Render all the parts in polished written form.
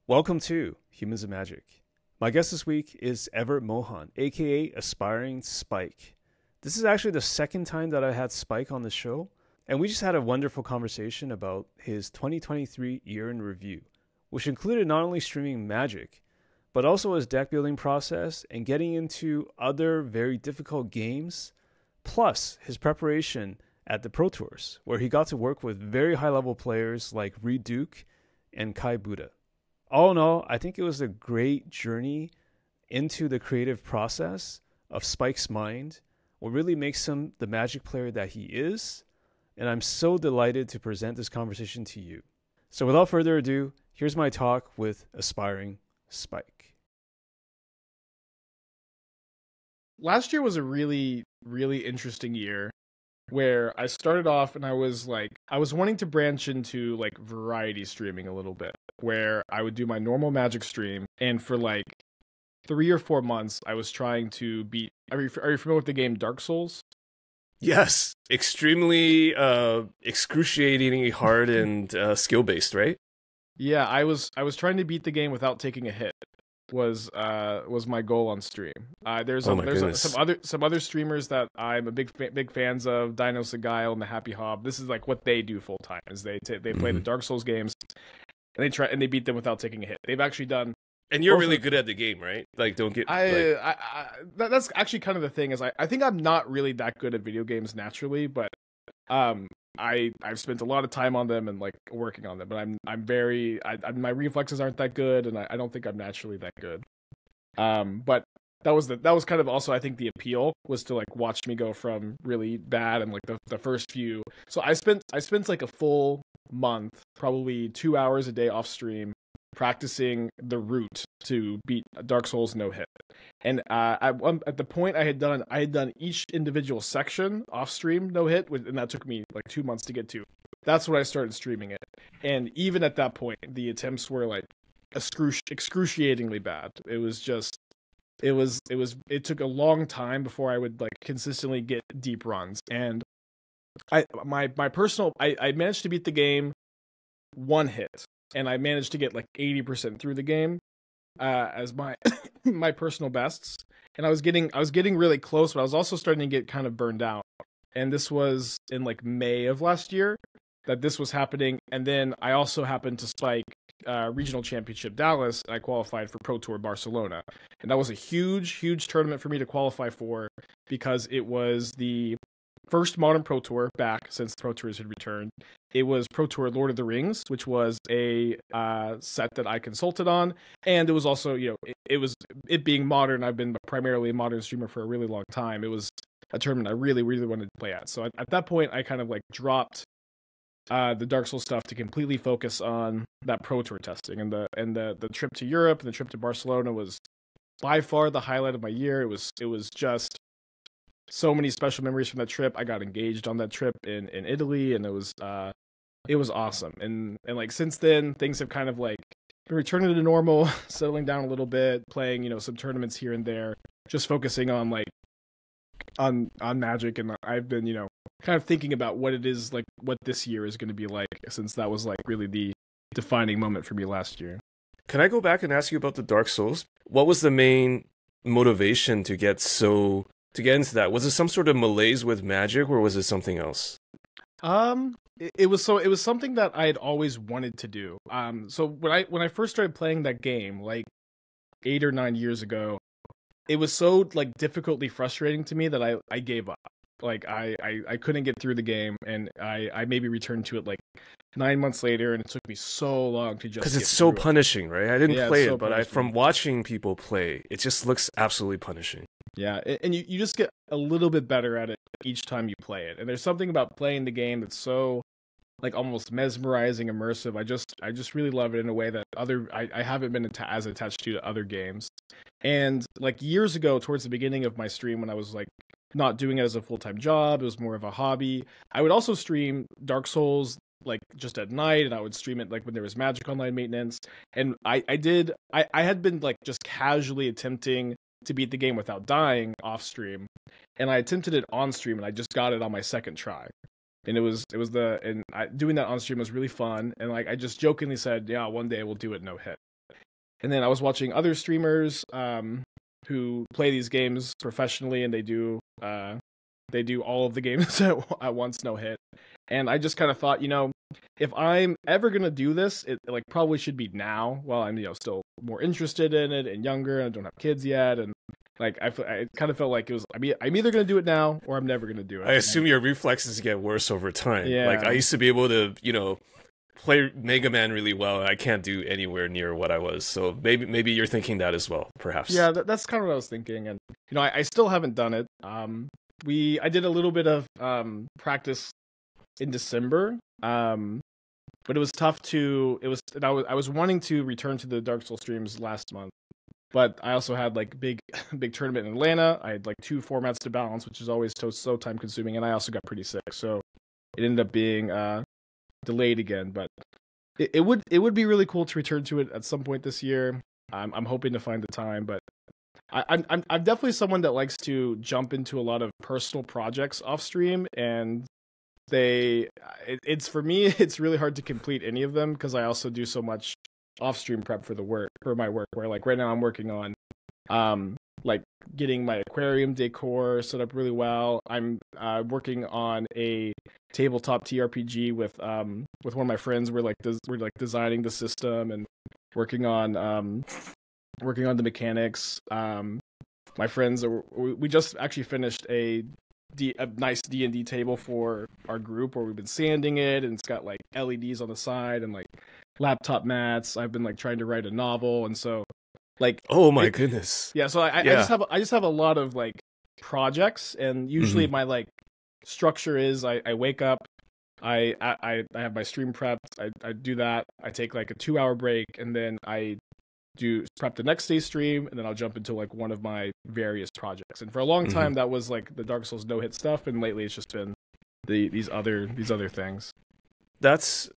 Welcome to Humans of Magic. My guest this week is Evart Moughon, aka Aspiringspike. This is actually the second time that I had Spike on the show, and we just had a wonderful conversation about his 2023 year in review, which included not only streaming Magic, but also his deck building process and getting into other very difficult games, plus his preparation at the Pro Tours, where he got to work with very high level players like Reid and Budde. All in all, I think it was a great journey into the creative process of Spike's mind, what really makes him the Magic player that he is, and I'm so delighted to present this conversation to you. So without further ado, here's my talk with Aspiring Spike. Last year was a really interesting year where I started off and I was wanting to branch into like variety streaming a little bit, where I would do my normal Magic stream, and for like 3 or 4 months I was trying to beat. Are you familiar with the game Dark Souls? Yes, extremely excruciatingly hard and skill based, right? Yeah, I was trying to beat the game without taking a hit. Was my goal on stream. There's some other streamers that I'm a big fans of, Dino Sagile and the Happy Hob. This is like what they do full time, is they play the Dark Souls games and they beat them without taking a hit. They've actually done. And you're really good at the game, right? Like, don't get. That's actually kind of the thing, is I think I'm not really that good at video games naturally, but I've spent a lot of time on them and like working on them, but my reflexes aren't that good, and I don't think I'm naturally that good. But that was kind of also, I think, the appeal was to like watch me go from really bad and like the first few. So I spent like a full month, probably 2 hours a day off stream, practicing the route to beat Dark Souls no hit. And at the point I had done each individual section off stream no hit, and that took me like 2 months to get to. That's when I started streaming it. And even at that point, the attempts were like excruciatingly bad. It took a long time before I would like consistently get deep runs. And I managed to beat the game one hit, and I managed to get like 80% through the game as my my personal bests. And I was getting really close, but I was also starting to get kind of burned out. And this was in like May of last year that this was happening. And then I also happened to spike Regional Championship Dallas. I qualified for Pro Tour Barcelona, and that was a huge tournament for me to qualify for, because it was the first modern Pro Tour back since the Pro Tours had returned. It was Pro Tour Lord of the Rings, which was a set that I consulted on, and it was also, it being modern. I've been primarily a modern streamer for a really long time. It was a tournament I really wanted to play at. So at that point, I kind of like dropped the Dark Souls stuff to completely focus on that Pro Tour testing, and the trip to Europe and the trip to Barcelona was by far the highlight of my year. It was just so many special memories from that trip. I got engaged on that trip in Italy, and it was awesome. And like since then, things have kind of like been returning to normal, settling down a little bit, playing some tournaments here and there, just focusing on like on Magic. And I've been kind of thinking about what it is like, what this year is going to be like, since that was like really the defining moment for me last year. Can I go back and ask you about the Dark Souls? What was the main motivation to get into that? Was it some sort of malaise with Magic, or was it something else? It was something that I had always wanted to do. So when I first started playing that game, like 8 or 9 years ago, it was so like difficultly frustrating to me that I gave up. Like I couldn't get through the game, and I maybe returned to it like 9 months later, and it took me so long to just, because it's so punishing, right? I didn't play it, but from watching people play, it just looks absolutely punishing. Yeah, and you just get a little bit better at it each time you play it. And there's something about playing the game that's so like almost mesmerizing, immersive. I just really love it in a way that I haven't been as attached to other games. And like years ago, towards the beginning of my stream, when I was like not doing it as a full-time job, it was more of a hobby, I would also stream Dark Souls like just at night, and I would stream it like when there was Magic Online maintenance. And I had been like just casually attempting to beat the game without dying off stream, and I attempted it on stream, and I just got it on my second try. And doing that on stream was really fun. And like I just jokingly said, yeah, one day we'll do it no hit. And then I was watching other streamers who play these games professionally, and they do all of the games at once, no hit. And I just kind of thought, if I'm ever gonna do this, it like probably should be now, while I'm still more interested in it and younger, and I don't have kids yet, and like I kind of felt like it was. I'm either gonna do it now or I'm never gonna do it. I assume your reflexes get worse over time. Yeah. Like I used to be able to, play Mega Man really well, and I can't do anywhere near what I was. So maybe you're thinking that as well, perhaps. Yeah, that's kind of what I was thinking, and I still haven't done it. I did a little bit of practice in December, but it was tough I was wanting to return to the Dark Souls streams last month, but I also had like big tournament in Atlanta. I had like 2 formats to balance, which is always so time consuming, and I also got pretty sick, so it ended up being delayed again. But it would be really cool to return to it at some point this year. I'm hoping to find the time, but I'm definitely someone that likes to jump into a lot of personal projects off stream, and it's for me it's really hard to complete any of them because I also do so much off stream prep for my work, where like right now I'm working on like getting my aquarium decor set up really well. I'm working on a tabletop TRPG with one of my friends. We're designing the system and working on the mechanics. My friends we just actually finished a nice D&D table for our group where we've been sanding it, and it's got like LEDs on the side and like laptop mats. I've been like trying to write a novel, and so like oh my goodness. Yeah, so I just have a lot of like projects, and usually my like structure is I wake up, I have my stream prepped, I do that, I take like a 2-hour break, and then I do prep the next day's stream, and then I'll jump into like one of my various projects. And for a long time that was like the Dark Souls no-hit stuff, and lately it's just been these other things. That's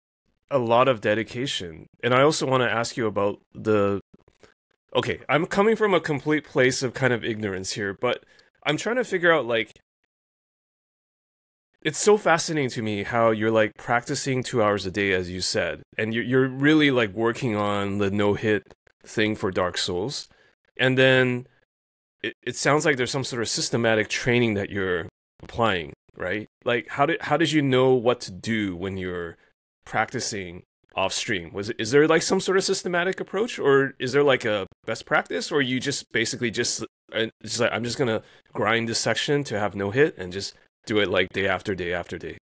a lot of dedication. And I also want to ask you about okay, I'm coming from a complete place of kind of ignorance here, but I'm trying to figure out, like, it's so fascinating to me how you're like practicing 2 hours a day, as you said, and you're really like working on the no-hit thing for Dark Souls, and then it sounds like there's some sort of systematic training that you're applying, right? Like how did you know what to do when you're practicing off stream? Is there like some sort of systematic approach, or is there like a best practice, or you just basically just like I'm just gonna grind this section to have no hit and just do it like day after day after day?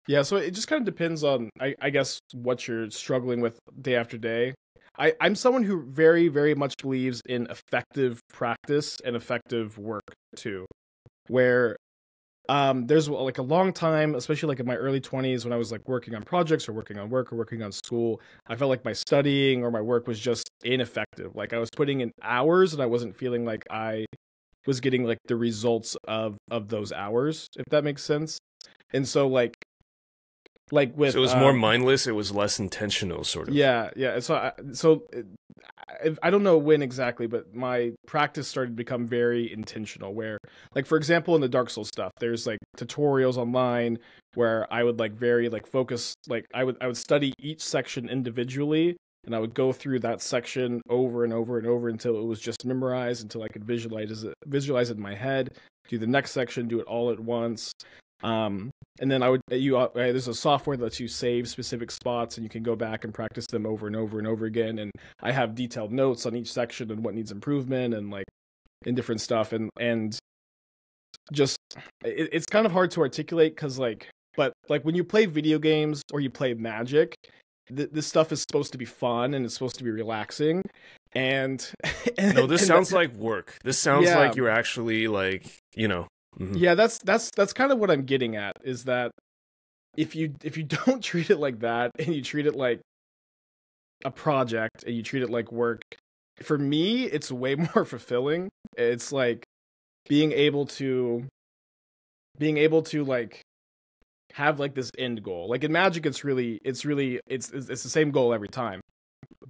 Yeah, so it just kind of depends on I guess what you're struggling with day after day. I'm someone who very, very much believes in effective practice and effective work too, where there's like a long time, especially like in my early 20s when I was like working on projects or working on work or working on school, I felt like my studying or my work was just ineffective. Like I was putting in hours and I wasn't feeling like I was getting like the results of those hours, if that makes sense. And so like with so it was more mindless, it was less intentional, sort of. Yeah. So I don't know when exactly, but my practice started to become very intentional, where like for example in the Dark Souls stuff, there's like tutorials online where I would like very like focus, like I would study each section individually, and I would go through that section over and over and over until it was just memorized, until I could visualize it in my head, do the next section, do it all at once. And then there's a software that lets you save specific spots, and you can go back and practice them over and over and over again. And I have detailed notes on each section and what needs improvement and like in different stuff. And just it's kind of hard to articulate because but when you play video games or you play Magic, this stuff is supposed to be fun and it's supposed to be relaxing. And no, this sounds like work. This sounds like you're actually like, Mm-hmm. Yeah, that's kind of what I'm getting at, is that if you don't treat it like that and you treat it like a project and you treat it like work, for me it's way more fulfilling. It's like being able to like have like this end goal. Like in Magic it's the same goal every time.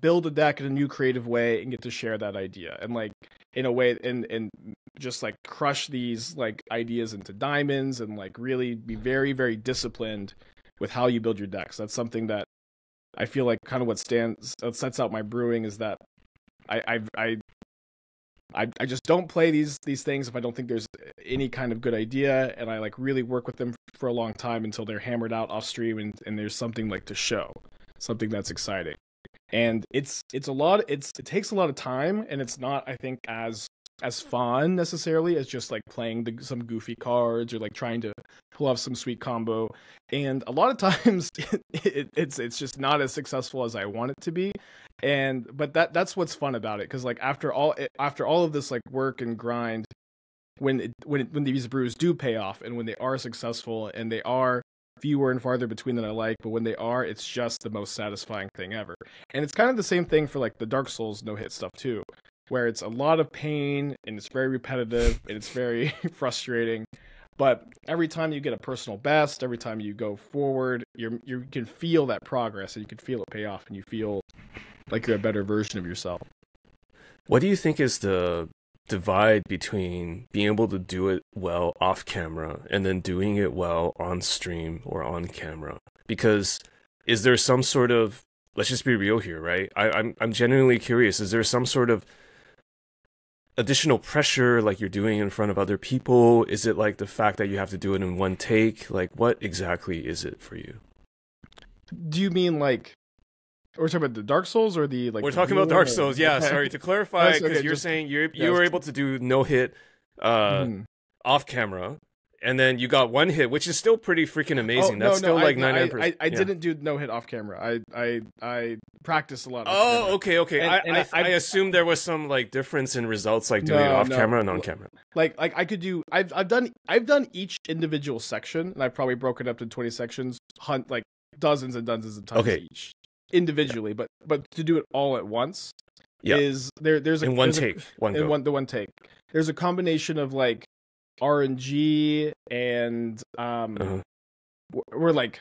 Build a deck in a new creative way and get to share that idea, and like in a way and just like crush these like ideas into diamonds, and like really be very, very disciplined with how you build your decks. That's something that I feel like kind of what sets out my brewing, is that I just don't play these things if I don't think there's any kind of good idea, and I like really work with them for a long time until they're hammered out off stream and there's something like to show, something that's exciting. And it takes a lot of time, and it's not, I think, as fun necessarily as just like playing some goofy cards or like trying to pull off some sweet combo. And a lot of times it's just not as successful as I want it to be. But that's what's fun about it, because like after all of this like work and grind, when these brews do pay off and when they are successful and they are fewer and farther between than I like, but when they are, it's just the most satisfying thing ever. And it's kind of the same thing for like the Dark Souls no hit stuff too, where it's a lot of pain and it's very repetitive and it's very frustrating. But every time you get a personal best, every time you go forward, you can feel that progress and you can feel it pay off and you feel like you're a better version of yourself. What do you think is the divide between being able to do it well off camera and then doing it well on stream or on camera? Because is there some sort of, let's just be real here, right? I'm genuinely curious. Is there some sort of additional pressure like you're doing in front of other people? Is it like the fact that you have to do it in one take? Like what exactly is it for you? Do you mean like, we're talking about the Dark Souls or the like? We're talking about Dark Souls, yeah. Sorry to clarify, because you're saying you were able to do no hit off camera, and then you got one hit, which is still pretty freaking amazing. That's still like 99%. I didn't do no hit off camera. I practiced a lot. Oh, okay. I assumed there was some like difference in results, like doing it off camera and on camera. Like I could do. I've done each individual section, and I've probably broken up to 20 sections, like dozens and dozens of times each. Individually, but to do it all at once is there's a in one take. There's a combination of like RNG and we're like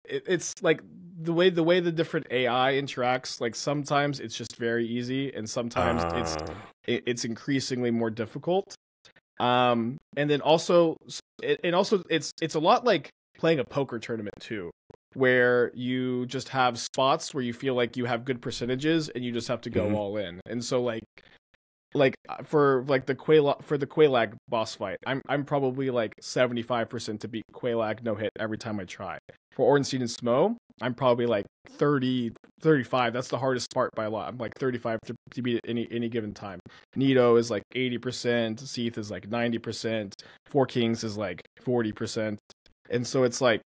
it's like the way the different AI interacts. Like sometimes it's just very easy, and sometimes it's increasingly more difficult. And then also it's a lot like playing a poker tournament too, where you just have spots where you feel like you have good percentages and you just have to go all in. And so like for like the Quelaag boss fight, I'm probably like 75% to beat Quelaag no hit every time I try. For Ornstein and Smo, I'm probably like 35. That's the hardest part by a lot. I'm like 35 to beat at any given time. Nito is like 80%, Seath is like 90%, Four Kings is like 40%. And so it's like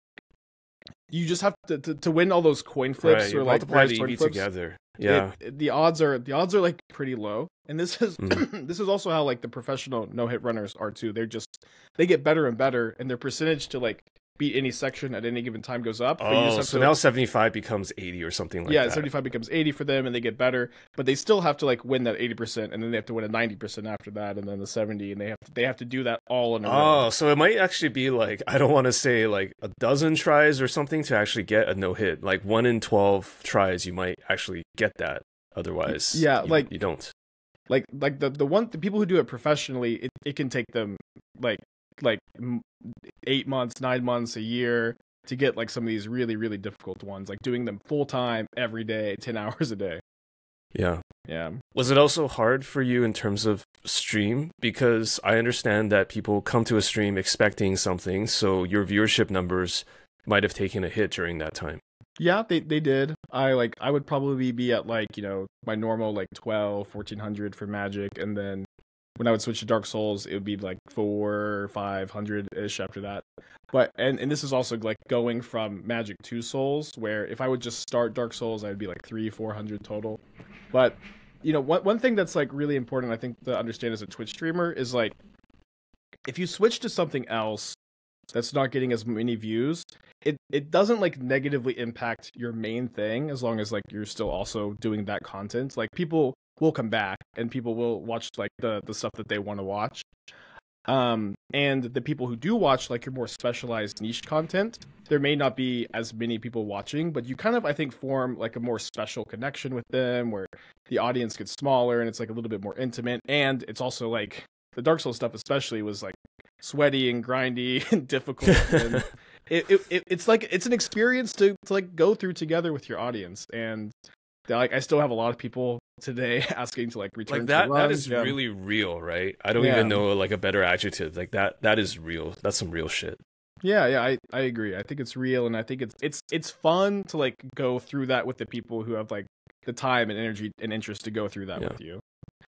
you just have to win all those coin flips, right, or like multiply the EV together. Yeah, the odds are like pretty low, and this is this is also how like the professional no hit runners are too. They get better and better, and their percentage to like beat any section at any given time goes up. Oh, so now 75 becomes 80 or something like that. Yeah, 75 becomes 80 for them, and they get better, but they still have to like win that 80%, and then they have to win a 90% after that, and then the 70, and they have to do that all in a row. Oh, so it might actually be like, I don't want to say like a dozen tries or something to actually get a no hit. Like 1 in 12 tries, you might actually get that. Otherwise, yeah, you don't. Like the people who do it professionally, it can take them like 8 months, 9 months, a year to get like some of these really, really difficult ones, like doing them full time every day, 10 hours a day. Yeah. Yeah. Was it also hard for you in terms of stream? Because I understand that people come to a stream expecting something, so your viewership numbers might have taken a hit during that time. Yeah, they did. I would probably be at like, my normal like 1,1400 for Magic, and then when I would switch to Dark Souls, it would be like 400-500-ish after that. But and this is also like going from Magic to Souls, where if I would just start Dark Souls, I'd be like 300-400 total. But one thing that's like really important, I think, to understand as a Twitch streamer is like, if you switch to something else that's not getting as many views, it doesn't like negatively impact your main thing, as long as like you're still also doing that content. Like people will come back and people will watch like the stuff that they want to watch. And the people who do watch like your more specialized niche content, there may not be as many people watching, but you kind of, I think, form like a more special connection with them, where the audience gets smaller and it's like a little bit more intimate. And it's also like the Dark Souls stuff especially was like sweaty and grindy and difficult. And it's like, it's an experience to like go through together with your audience. And like, I still have a lot of people today asking to like return Like to that runs. is Yeah. really real, right? I don't Yeah. even know like a better adjective. Like that is real. That's some real shit. Yeah, I agree. I think it's real, and I think it's fun to like go through that with the people who have like the time and energy and interest to go through that with you.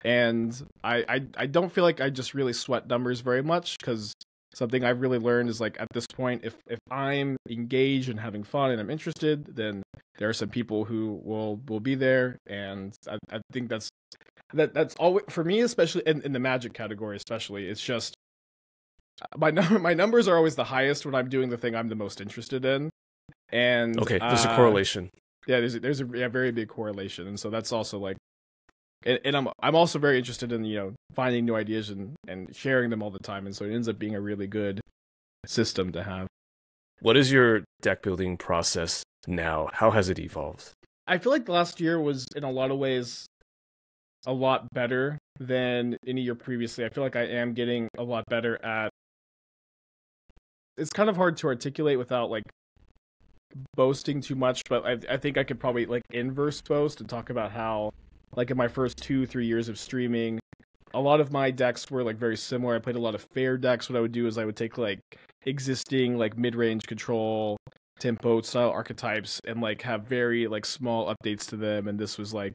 And I don't feel like I just really sweat numbers very much, because something I've really learned is like at this point, if I'm engaged and having fun and I'm interested, then there are some people who will be there, and I think that's always for me, especially in the Magic category, especially. It's just my numbers are always the highest when I'm doing the thing I'm the most interested in. And Okay, there's a correlation. Yeah, there's a very big correlation, and so that's also like, and I'm also very interested in finding new ideas and sharing them all the time, and so it ends up being a really good system to have. What is your deck building process now? How has it evolved? I feel like the last year was in a lot of ways a lot better than any year previously. I feel like I am getting a lot better at. It's kind of hard to articulate without like boasting too much, but I think I could probably like inverse boast and talk about how, like, in my first 2-3 years of streaming, a lot of my decks were like very similar. I played a lot of fair decks. What I would do is I would take like existing like mid-range control tempo style archetypes and like have very like small updates to them, and this was like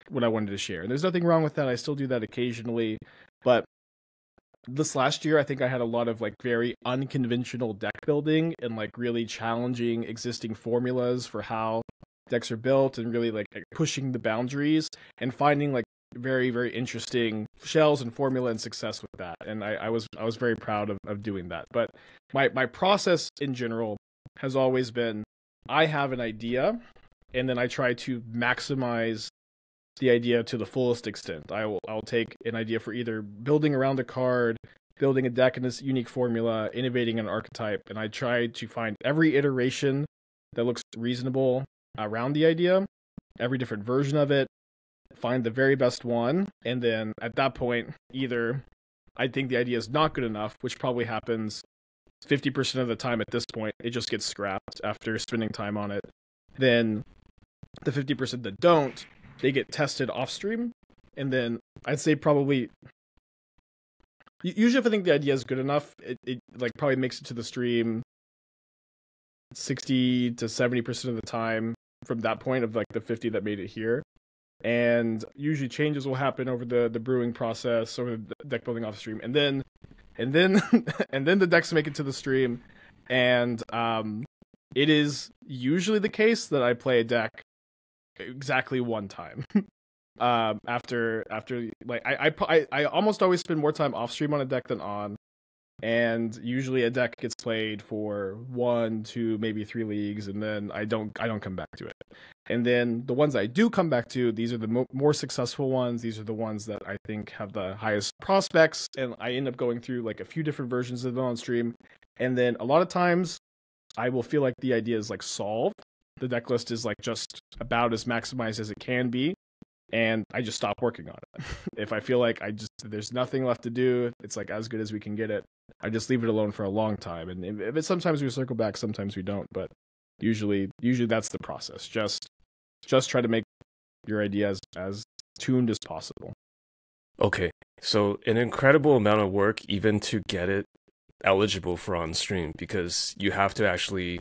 what I wanted to share. And there's nothing wrong with that. I still do that occasionally, but this last year, I think I had a lot of like very unconventional deck building and like really challenging existing formulas for how decks are built, and really like pushing the boundaries and finding like very, very interesting shells and formula and success with that. And I was very proud of doing that. But my process in general has always been, I have an idea, and then I try to maximize the idea to the fullest extent. I'll take an idea for either building around a card, building a deck in this unique formula, innovating an archetype, and I try to find every iteration that looks reasonable around the idea, every different version of it, find the very best one, and then at that point, either I think the idea is not good enough, which probably happens 50% of the time at this point, it just gets scrapped after spending time on it. Then the 50% that don't, they get tested off stream, and then I'd say probably usually if I think the idea is good enough, it like probably makes it to the stream 60 to 70% of the time from that point of like the 50 that made it here. And usually changes will happen over the brewing process, over the deck building off stream, and then the decks make it to the stream, and it is usually the case that I play a deck exactly one time. After like I almost always spend more time off stream on a deck than on, and usually a deck gets played for 1, 2, maybe 3 leagues, and then I don't come back to it. And then the ones I do come back to, these are the more successful ones. These are the ones that I think have the highest prospects, and I end up going through like a few different versions of them on stream. And then a lot of times I will feel like the idea is like solved. The deck list is like just about as maximized as it can be, and I just stop working on it. If I feel like there's nothing left to do, it's like as good as we can get it, I just leave it alone for a long time. And if it, sometimes we circle back, sometimes we don't, but usually that's the process. Just try to make your idea as tuned as possible. Okay, so an incredible amount of work even to get it eligible for on stream, because you have to actually,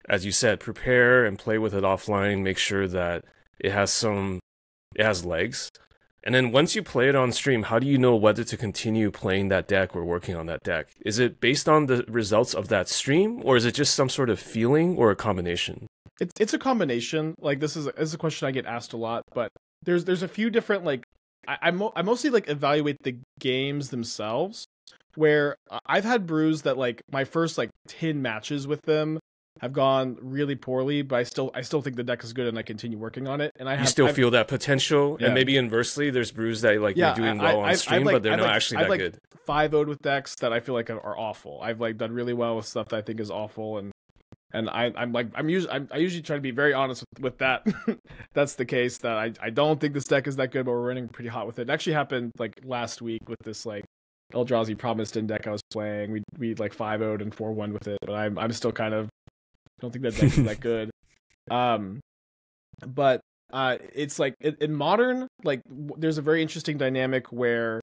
as you said, prepare and play with it offline, make sure that it has legs. And then once you play it on stream, how do you know whether to continue playing that deck or working on that deck? Is it based on the results of that stream, or is it just some sort of feeling or a combination? It's a combination. Like this is a question I get asked a lot, but there's a few different like I mostly like evaluate the games themselves, where I've had brews that like my first like 10 matches with them have gone really poorly, but I still think the deck is good, and I continue working on it. And I feel that potential, yeah. And maybe inversely, there's brews that like you're doing well on stream, but they're not actually that good. 5-0'd with decks that I feel like are awful. I've like done really well with stuff that I think is awful, and I usually try to be very honest with that. That's the case, that I don't think this deck is that good, but we're running pretty hot with it. It actually happened like last week with this like Eldrazi Promised In deck I was playing. We like 5-0'd and 4-1 with it, but I'm still kind of don't think that deck is that good. But It's like in Modern, like there's a very interesting dynamic where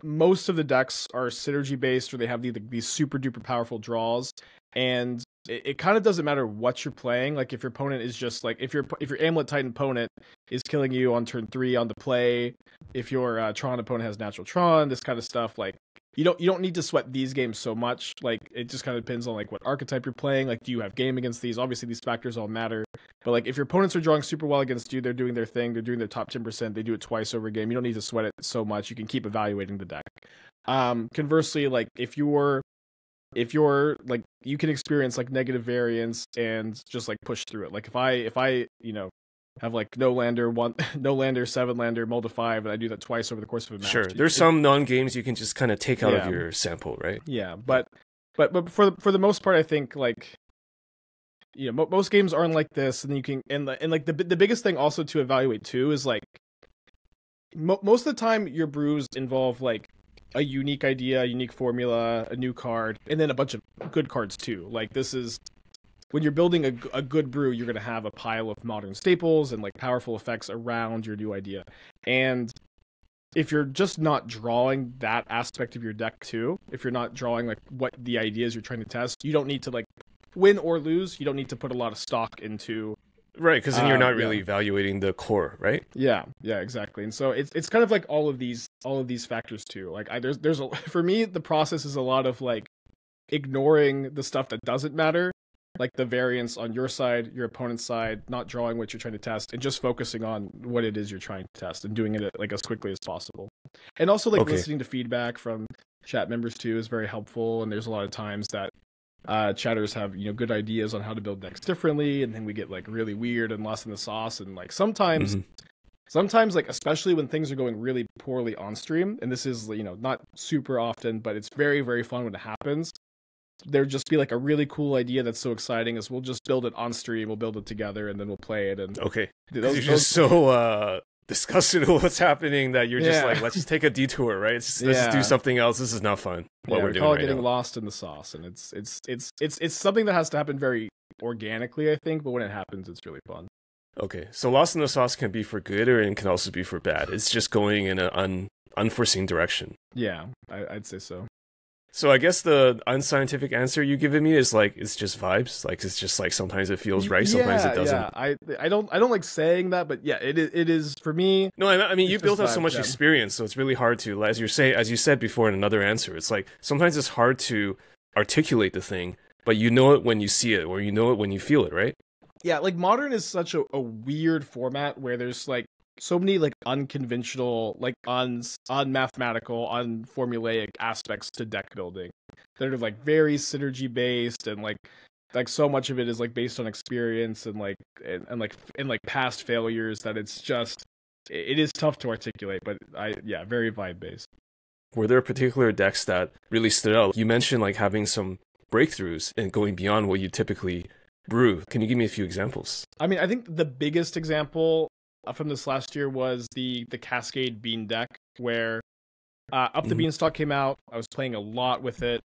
most of the decks are synergy based, or they have these super duper powerful draws, and it kind of doesn't matter what you're playing. Like if your opponent is just like if your Amulet Titan opponent is killing you on turn 3 on the play, if your Tron opponent has natural Tron, this kind of stuff, like you don't need to sweat these games so much. Like it just kind of depends on like what archetype you're playing. Like do you have game against these? Obviously these factors all matter. But like if your opponents are drawing super well against you, they're doing their thing, they're doing their top 10%, they do it twice over a game. You don't need to sweat it so much. You can keep evaluating the deck. Conversely, like if you're like you can experience like negative variance and just like push through it. Like if I have like no lander 7 lander mull to 5, and I do that twice over the course of a match. Sure, there's some non-games you can just kind of take out of your sample, right? Yeah, but for the most part, I think like most games aren't like this, and you can and like the biggest thing also to evaluate too is like most of the time your brews involve like a unique idea, a unique formula, a new card, and then a bunch of good cards too. Like this is when you're building a good brew, you're going to have a pile of modern staples and like powerful effects around your new idea. And if you're just not drawing that aspect of your deck too, if you're not drawing like what the ideas you're trying to test, you don't need to like win or lose. You don't need to put a lot of stock into. Right, because then you're not really evaluating the core, right? Yeah, exactly. And so it's kind of like all of these factors too. Like there's for me the process is a lot of like ignoring the stuff that doesn't matter, like the variance on your side, your opponent's side, not drawing what you're trying to test, and just focusing on what it is you're trying to test and doing it like as quickly as possible. And also like listening to feedback from chat members too is very helpful. And there's a lot of times that chatters have good ideas on how to build decks differently, and then we get like really weird and lost in the sauce. And like sometimes like especially when things are going really poorly on stream, and this is not super often, but it's very, very fun when it happens. There'd just be like a really cool idea that's so exciting as we'll just build it on stream, we'll build it together, and then we'll play it. And you're just so disgusted with what's happening that you're just like, let's just take a detour, right? Let's just do something else. This is not fun. What we're doing call it right getting now. lost in the sauce, and it's something that has to happen very organically, I think. But when it happens, it's really fun. Okay, so lost in the sauce can be for good, or it can also be for bad. It's just going in an unforeseen direction. Yeah, I'd say so. So I guess the unscientific answer you given me is like it's just vibes. Like it's just like sometimes it feels right, sometimes it doesn't. Yeah, I don't like saying that, but yeah, it is for me. No, I mean you built up so much experience, so it's really hard to, as you said before in another answer. It's like sometimes it's hard to articulate the thing, but you know it when you see it, or you know it when you feel it, right? Yeah, like Modern is such a weird format where there's like so many like unconventional, like unmathematical, unformulaic aspects to deck building that are like very synergy based, and like so much of it is like based on experience and past failures that it's just it is tough to articulate. But very vibe based. Were there particular decks that really stood out? You mentioned like having some breakthroughs and going beyond what you typically brew. Can you give me a few examples? I mean, I think the biggest example from this last year was the Cascade Bean deck, where Up the Beanstalk came out. I was playing a lot with it,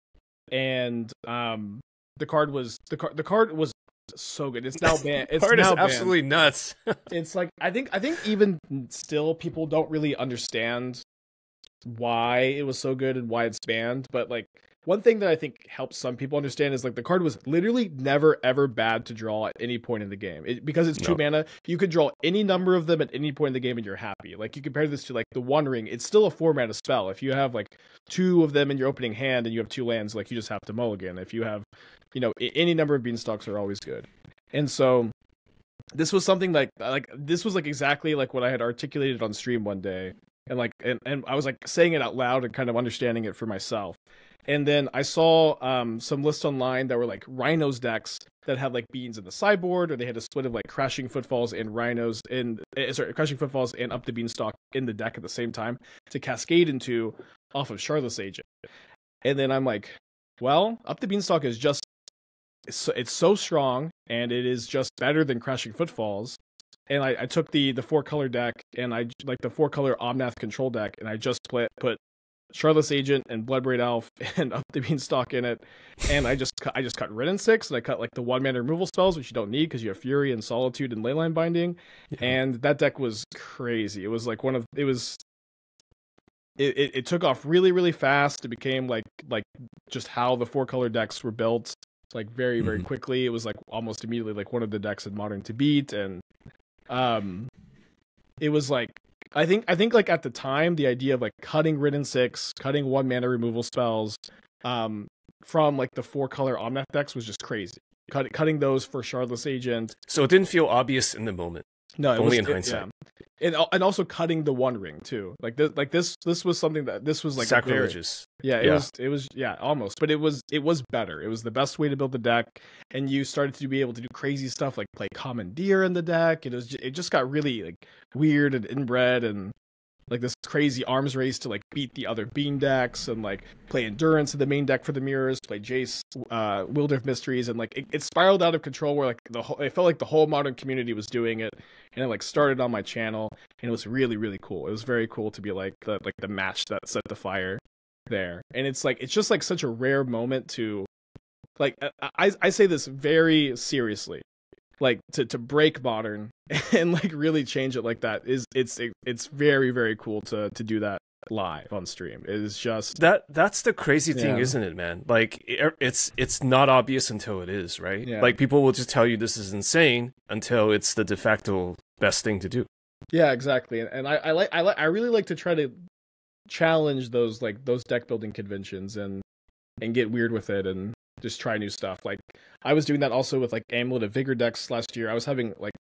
and the card was so good. It's now banned. It's card now is absolutely nuts. It's like I think even still people don't really understand why it was so good and why it's banned. But like one thing that I think helps some people understand is like the card was literally never ever bad to draw at any point in the game. Because it's 2 mana, you could draw any number of them at any point in the game and you're happy. Like you compare this to like the One Ring, it's still a 4 mana spell. If you have like 2 of them in your opening hand and you have 2 lands, like you just have to mulligan. If you have, any number of Beanstalks are always good. And so this was something like this was like exactly like what I had articulated on stream one day. And like and I was like saying it out loud and kind of understanding it for myself. And then I saw some lists online that were like Rhinos decks that had like beans in the sideboard, or they had a split of like Crashing Footfalls and Rhinos Crashing Footfalls and Up the Beanstalk in the deck at the same time to cascade into off of Charlotte's Agent. And then I'm like, well, Up the Beanstalk is just it's so strong, and it is just better than Crashing Footfalls. And I took the 4-color deck, and I like the 4-color Omnath control deck, and I just put Charlotte's Agent and Bloodbraid Elf and Up the Beanstalk in it, and I just cut Rid and 6, and I cut like the 1-mana removal spells, which you don't need because you have Fury and Solitude and Leyline Binding, and that deck was crazy. It was like it took off really, really fast. It became like just how the 4-color decks were built, like very, very quickly. It was like almost immediately like one of the decks in Modern to beat, and it was like I think like at the time the idea of like cutting Rid and 6, cutting 1-mana removal spells from like the 4-color Omnath decks was just crazy. Cutting those for Charlotte's Agent. So it didn't feel obvious in the moment. No, only in hindsight. Yeah. And also cutting the One Ring too. This was something that this was like sacrilegious. It was almost, but it was better. It was the best way to build the deck, and you started to be able to do crazy stuff like play Commandeer in the deck. It just got really like weird and inbred, and like this crazy arms race to like beat the other bean decks, and like play Endurance in the main deck for the mirrors, play Jace, Wielder of Mysteries, and like it spiraled out of control where like it felt like the whole Modern community was doing it, and it like started on my channel, and it was really, really cool. It was very cool to be like the match that set the fire there, and it's just like such a rare moment to like I say this very seriously. Like to break Modern and like really change it like that it's very, very cool to do that live on stream. It is just that's the crazy thing, isn't it, man? Like it's not obvious until it is, right? Yeah. Like people will just tell you this is insane until it's the de facto best thing to do. Yeah, exactly. And I really like to try to challenge those deck building conventions and get weird with it and just try new stuff. Like I was doing that also with like Amulet of Vigor decks last year. I was having like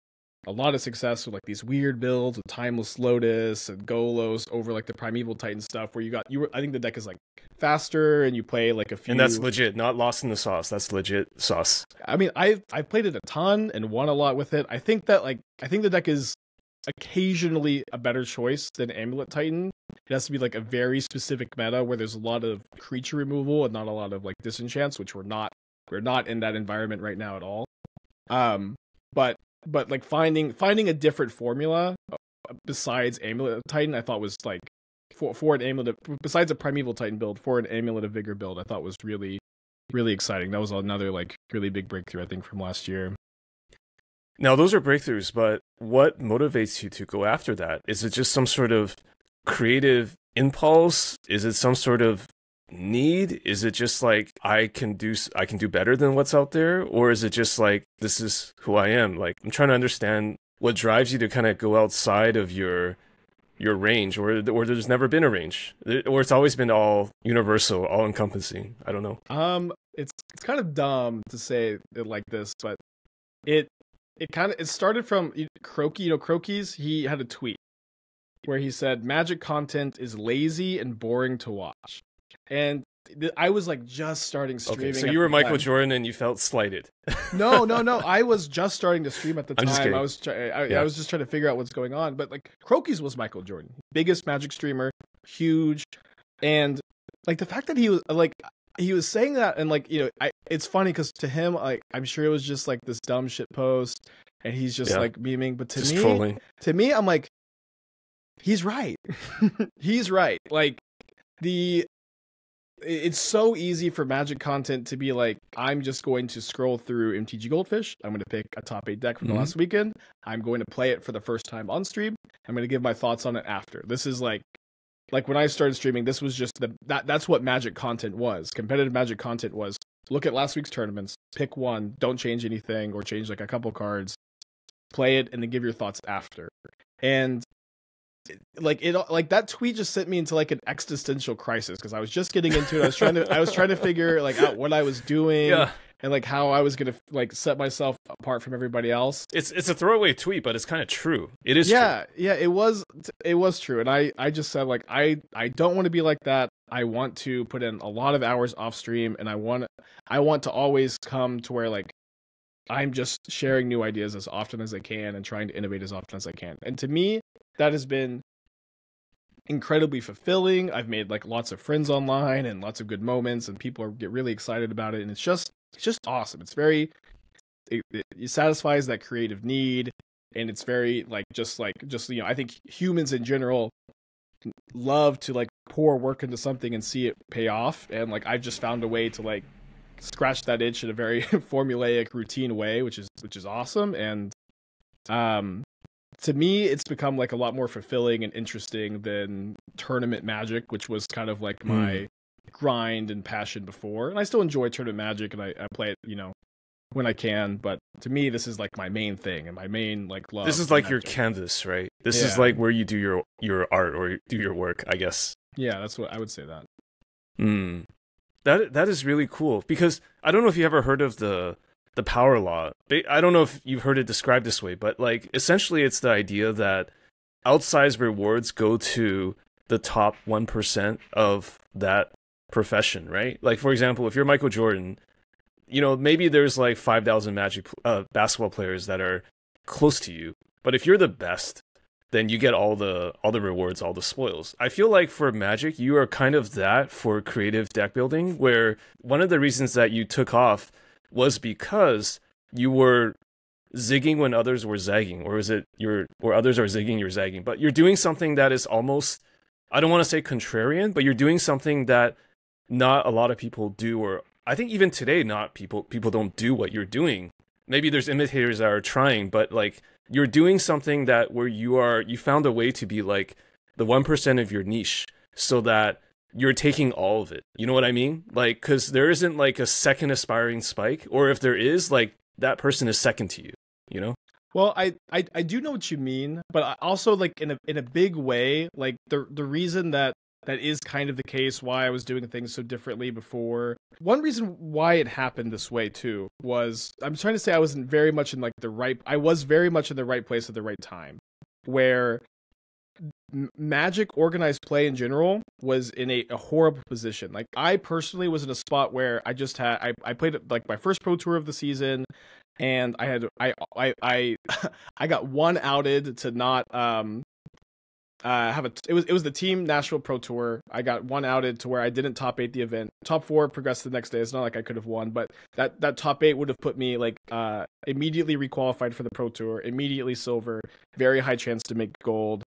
a lot of success with like these weird builds with Timeless Lotus and Golos over like the Primeval Titan stuff where I think the deck is like faster and you play like a few. And that's legit, not lost in the sauce. That's legit sauce. I mean, I've played it a ton and won a lot with it. I think the deck is occasionally a better choice than Amulet Titan. It has to be like a very specific meta where there's a lot of creature removal and not a lot of like disenchants, which we're not in that environment right now at all. But like finding a different formula besides Amulet Titan, I thought was like for an Amulet, besides a Primeval Titan build, for an Amulet of Vigor build, I thought was really, really exciting. That was another like really big breakthrough I think from last year. Now those are breakthroughs, but what motivates you to go after that? Is it just some sort of creative impulse? Is it some sort of need? Is it just like I can do better than what's out there? Or is it just like this is who I am? Like I'm trying to understand what drives you to kind of go outside of your range, or there's never been a range, or it's always been all universal, all encompassing. I don't know. It's kind of dumb to say it like this, but it started from Crokeyz. He had a tweet where he said Magic content is lazy and boring to watch. And I was like just starting streaming. Okay, so you were Michael Jordan and you felt slighted. No. I was just starting to stream at the time. I was just trying to figure out what's going on. But like Crokeyz was Michael Jordan, biggest Magic streamer, huge, and like the fact that he was saying that, and like it's funny because to him, like I'm sure it was just like this dumb shit post, and he's just like memeing. But to me, I'm like, he's right. He's right. Like it's so easy for Magic content to be like, I'm just going to scroll through MTG Goldfish. I'm going to pick a top 8 deck from the last weekend. I'm going to play it for the first time on stream. I'm going to give my thoughts on it after. This is like when I started streaming, this was just that's what Magic content was. Competitive Magic content was look at last week's tournaments, pick one, don't change anything or change like a couple cards, play it, and then give your thoughts after. And like that tweet just sent me into like an existential crisis because I was just getting into it. I was trying to figure like out what I was doing and like how I was gonna like set myself apart from everybody else. It's a throwaway tweet, but it's kind of true. It is true. Yeah, it was true. And I just said like I don't want to be like that. I want to put in a lot of hours off stream, and I want to always come to where like I'm just sharing new ideas as often as I can and trying to innovate as often as I can. And to me, that has been incredibly fulfilling. I've made like lots of friends online and lots of good moments, and people get really excited about it. And it's just awesome. It's very, it satisfies that creative need, and it's very like just I think humans in general love to like pour work into something and see it pay off. And like I've just found a way to like scratch that itch in a very formulaic routine way, which is awesome. And to me it's become like a lot more fulfilling and interesting than tournament Magic, which was kind of like my grind and passion before. And I still enjoy tournament Magic, and I play it, you know, when I can, but to me this is like my main thing and my main like love. This is like your canvas, right? This is like where you do your art or do your work, I guess. Yeah, that's what I would say that. That is really cool, because I don't know if you ever heard of the power law. I don't know if you've heard it described this way, but like essentially it's the idea that outsized rewards go to the top 1% of that profession, right? Like for example, if you're Michael Jordan, you know, maybe there's like 5,000 Magic basketball players that are close to you, but if you're the best, then you get all the rewards, all the spoils. I feel like for Magic, you are kind of that for creative deck building, where one of the reasons that you took off was because you were zigging when others were zagging, or is it or others are zigging, you're zagging, but you're doing something that is almost, I don't want to say contrarian, but you're doing something that not a lot of people do, or I think even today, not people don't do what you're doing. Maybe there's imitators that are trying, but like you're doing something that where you found a way to be like the 1% of your niche, so that you're taking all of it. You know what I mean? Like, because there isn't like a second Aspiringspike, or if there is, like that person is second to you. You know? Well, I do know what you mean, but I also like in a big way, like the reason that is kind of the case why I was doing things so differently before. One reason why it happened this way too was, I'm trying to say I was very much in the right place at the right time, where Magic organized play in general was in a horrible position. Like I personally was in a spot where I just had I played like my first pro tour of the season, and I got one outed to not it was the team Nashville Pro Tour. I got one outed to where I didn't top 8 the event. Top 4 progressed the next day. It's not like I could have won, but that top 8 would have put me like immediately requalified for the Pro Tour, immediately silver, very high chance to make gold.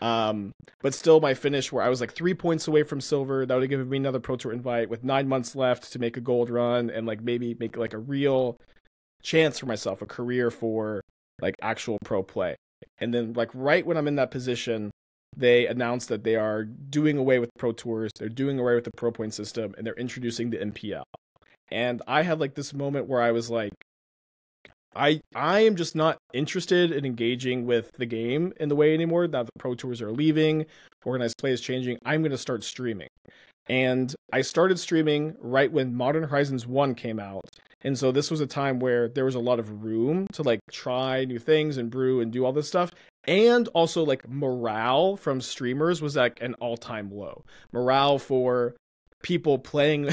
But still my finish where I was like 3 points away from silver, that would have given me another Pro Tour invite with 9 months left to make a gold run and like maybe make like a real chance for myself, a career for like actual pro play. And then like right when I'm in that position, they announced that they are doing away with Pro Tours, they're doing away with the Pro Point system, and they're introducing the MPL. And I had like this moment where I was like, I am just not interested in engaging with the game in the way anymore. Now the Pro Tours are leaving, organized play is changing. I'm going to start streaming. And I started streaming right when Modern Horizons 1 came out. And so this was a time where there was a lot of room to like try new things and brew and do all this stuff. And also like morale from streamers was like an all-time low. Morale for people playing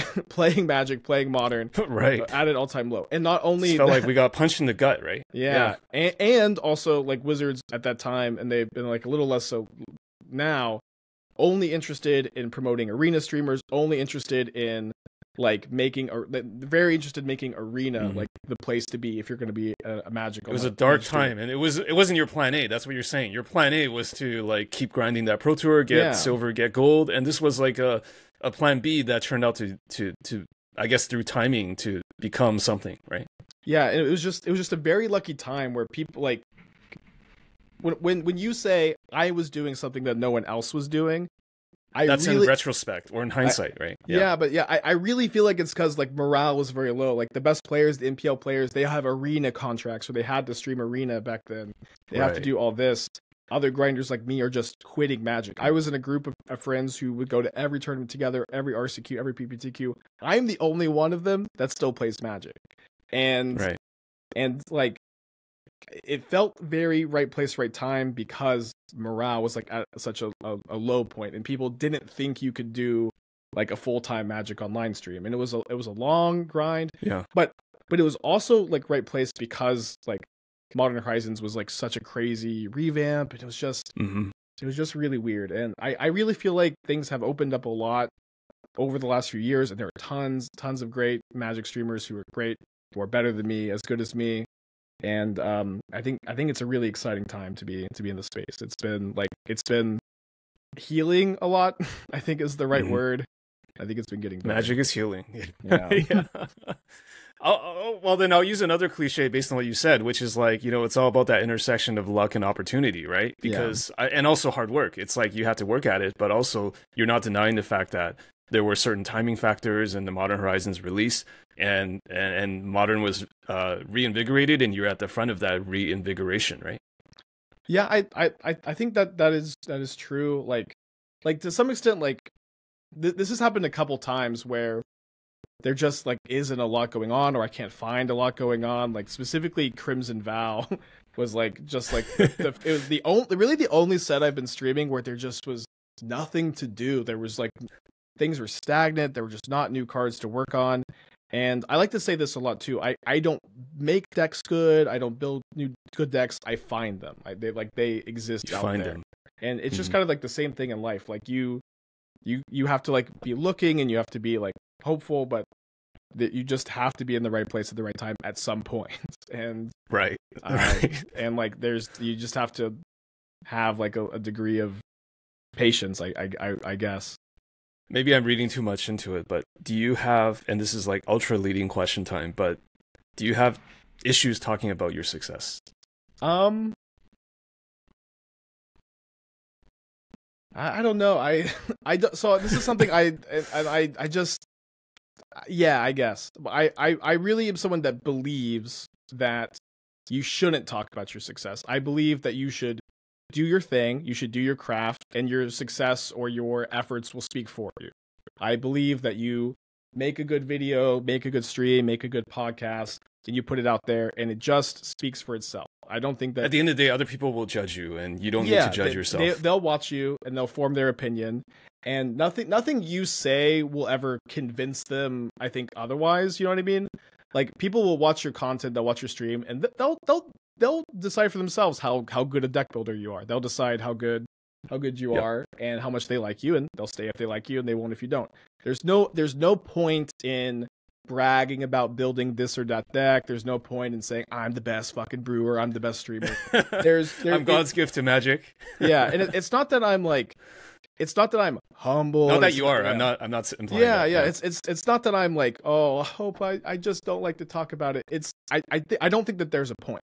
Magic, playing Modern, right, at an all-time low. And not only felt like we got punched in the gut, right? Yeah. And also like Wizards at that time, and they've been like a little less so now, only interested in promoting arena streamers, only interested in like very interested in making arena like the place to be if you're going to be a Magic. It was a dark time, and it wasn't your plan A. That's what you're saying. Your plan A was to like keep grinding that Pro Tour, get silver, get gold, and this was like a plan B that turned out to I guess through timing to become something, right? Yeah, and it was just a very lucky time where people like when you say I was doing something that no one else was doing. That's in retrospect or in hindsight, right? Yeah, but I really feel like it's because like morale was very low. Like the best players, the MPL players, they have arena contracts, so they had to stream arena back then. They have to do all this. Other grinders like me are just quitting Magic. I was in a group of friends who would go to every tournament together, every RCQ, every PPTQ. I'm the only one of them that still plays Magic, and like it felt very right place, right time because morale was like at such a low point, and people didn't think you could do like a full-time Magic online stream, and it was a long grind. Yeah, but it was also like right place because like Modern Horizons was like such a crazy revamp, and it was just really weird. And I really feel like things have opened up a lot over the last few years, and there are tons of great Magic streamers who are great, who are better than me, as good as me. And I think it's a really exciting time to be in the space. It's been healing a lot, I think is the right word. I think it's been getting better. Magic is healing. Yeah. Yeah. Well, then I'll use another cliche based on what you said, which is like, it's all about that intersection of luck and opportunity, right? Because and also hard work. It's like you have to work at it, but also you're not denying the fact that there were certain timing factors in the Modern Horizons release, and Modern was reinvigorated, and you're at the front of that reinvigoration, right? Yeah, I think that is true. Like to some extent, like this has happened a couple times where there just like isn't a lot going on, or I can't find a lot going on. Like specifically, Crimson Vow was like just like it was the only set I've been streaming where there just was nothing to do. There was like things were stagnant. There were just not new cards to work on. And I like to say this a lot too. I don't make decks good. I don't build new good decks. I find them. They exist out there. Them. And it's just kind of like the same thing in life. Like you have to like be looking, and you have to be like hopeful, but that you just have to be in the right place at the right time at some point. And right. And like you just have to have like a degree of patience, I guess. Maybe I'm reading too much into it, but do you have, and this is like ultra leading question time, but do you have issues talking about your success? I don't know. So this is something I just, yeah, I guess. I really am someone that believes that you shouldn't talk about your success. I believe that you should do your thing, you should do your craft, and your success or your efforts will speak for you. I believe that you make a good video, make a good stream, make a good podcast, and you put it out there, and it just speaks for itself. I don't think that... At the end of the day, other people will judge you, and you don't need to judge yourself. They'll watch you, and they'll form their opinion, and nothing you say will ever convince them, I think, otherwise, you know what I mean? Like, people will watch your content, they'll watch your stream, and they'll decide for themselves how good a deck builder you are. They'll decide how good you are and how much they like you, and they'll stay if they like you, and they won't if you don't. There's no point in bragging about building this or that deck. There's no point in saying I'm the best fucking brewer, I'm the best streamer. I'm God's gift to Magic. Yeah, and it's not that I'm like, it's not that I'm humble. Not that you are. I'm not implying that. Yeah. It's not that I'm like, oh, I hope I just don't like to talk about it. It's I don't think that there's a point.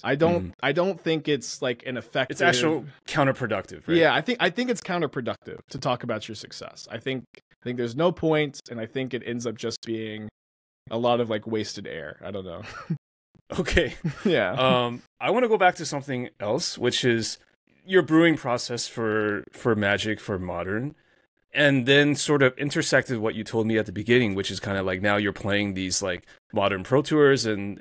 I don't think it's like an effective. It's actual counterproductive, right? Yeah, I think it's counterproductive to talk about your success. I think there's no point, and I think it ends up just being a lot of like wasted air. I don't know. Okay. Yeah. I want to go back to something else, which is your brewing process for Magic for Modern, and then sort of intersected what you told me at the beginning, which is kind of like now you're playing these like Modern Pro Tours, and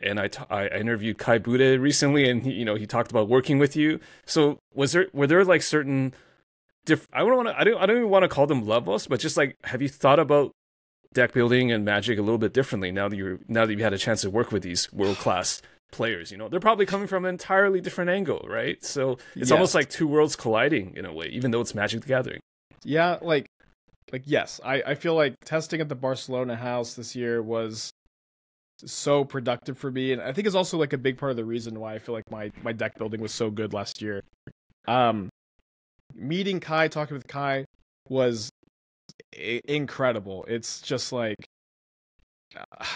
I interviewed Kai Budde recently, and he talked about working with you. So were there like certain I don't even want to call them levels, but just like, have you thought about deck building and Magic a little bit differently now that you've had a chance to work with these world-class players? They're probably coming from an entirely different angle, right? So it's almost like two worlds colliding in a way, even though it's Magic the Gathering. Yeah, like yes, I feel like testing at the Barcelona house this year was so productive for me, and I think it's also like a big part of the reason why I feel like my deck building was so good last year. Meeting Kai, talking with Kai was incredible. It's just like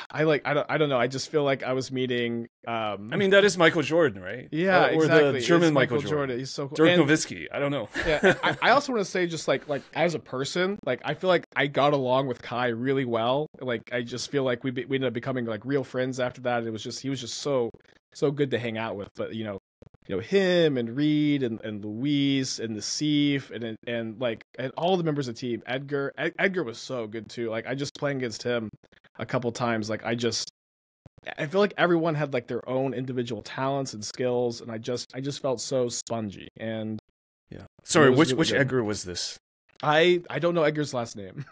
I don't know. I just feel like I was meeting. I mean, that is Michael Jordan, right? Yeah, or exactly. the German Michael Jordan. He's so cool. Dirk Nowitzki. I don't know. Yeah, I also want to say, just like as a person, like I feel like I got along with Kai really well. Like I just feel like we ended up becoming like real friends after that. He was just so good to hang out with. But him and Reid and Luis and the Seif and all the members of the team. Edgar was so good too. Like I just playing against him a couple times. Like I feel like everyone had like their own individual talents and skills, and I just felt so spongy. And yeah, sorry, which Edgar was this? I don't know Edgar's last name.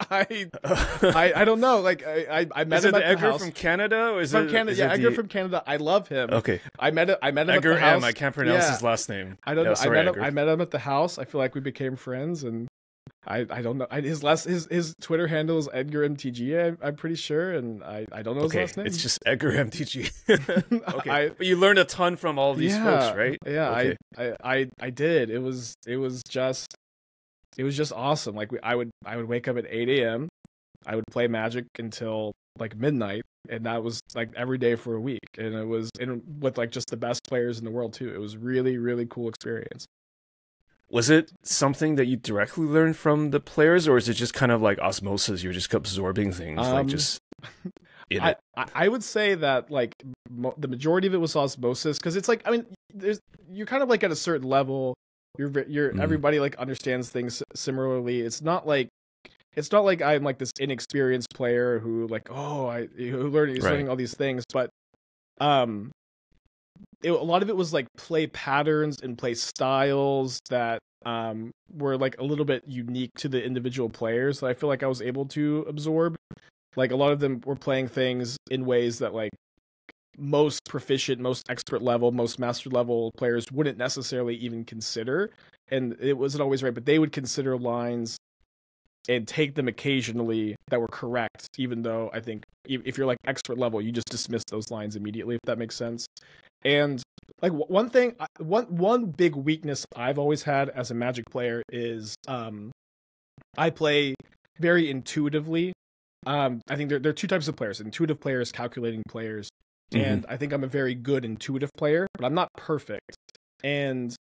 I don't know. Like I met him at the Edgar house. From Canada, or is from it Canada? Yeah, Edgar from Canada. I love him. Okay, I met him Edgar at the house. M. I can't pronounce his last name. I don't know. Sorry, I met him at the house. I feel like we became friends, and I don't know. His Twitter handle is Edgar MTG. I'm pretty sure, and I don't know his last name. It's just Edgar MTG. Okay, but you learned a ton from all these folks, right? Yeah, okay. I did. It was just. just awesome. Like I would wake up at 8 a.m. I would play Magic until like midnight, and that was like every day for a week. And it was with like just the best players in the world too. It was really, really cool experience. Was it something that you directly learned from the players, or is it just kind of like osmosis? You're just absorbing things, like just in it? I would say that like the majority of it was osmosis, because it's like, I mean, you're kind of like at a certain level. Everybody like understands things similarly. It's not like I'm like this inexperienced player who like he's learning all these things, but a lot of it was like play patterns and play styles that were like a little bit unique to the individual players that I feel like I was able to absorb. Like a lot of them were playing things in ways that like most proficient, most expert level, most master level players wouldn't necessarily even consider. And it wasn't always right, but they would consider lines and take them occasionally that were correct, even though I think if you're like expert level, you just dismiss those lines immediately, if that makes sense. And like one big weakness I've always had as a Magic player is I play very intuitively. I think there are two types of players: intuitive players, calculating players. And I think I'm a very good intuitive player, but I'm not perfect. And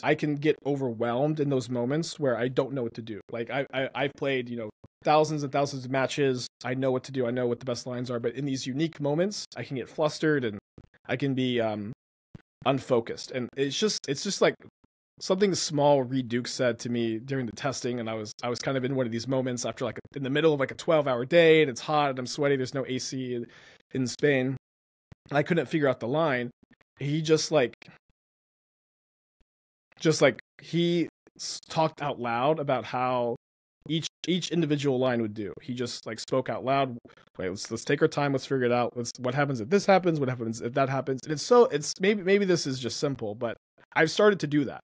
I can get overwhelmed in those moments where I don't know what to do. Like I've played, thousands and thousands of matches. I know what to do. I know what the best lines are. But in these unique moments, I can get flustered and I can be unfocused. And it's just like something small Reid Duke said to me during the testing, and I was kind of in one of these moments after like in the middle of like a 12-hour day, and it's hot and I'm sweaty. There's no AC in Spain. I couldn't figure out the line. He just he talked out loud about how each individual line would do. He just like spoke out loud. Wait, let's take our time. Let's figure it out. What happens if this happens? What happens if that happens? And it's maybe this is just simple, but I've started to do that.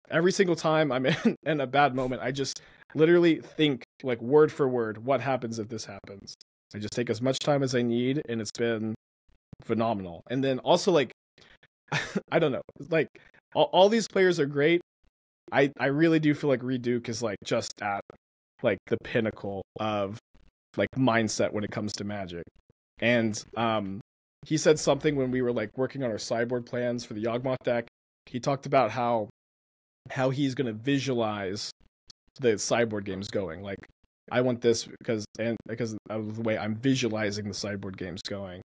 Every single time I'm in a bad moment, I just literally think like word for word, what happens if this happens? I just take as much time as I need, and it's been phenomenal. And then also like I don't know, like all these players are great. I really do feel like Reid Duke is like just at like the pinnacle of like mindset when it comes to Magic. And he said something when we were like working on our sideboard plans for the Yawgmoth deck. He talked about how he's going to visualize the sideboard games going. Like I want this because of the way I'm visualizing the sideboard games going.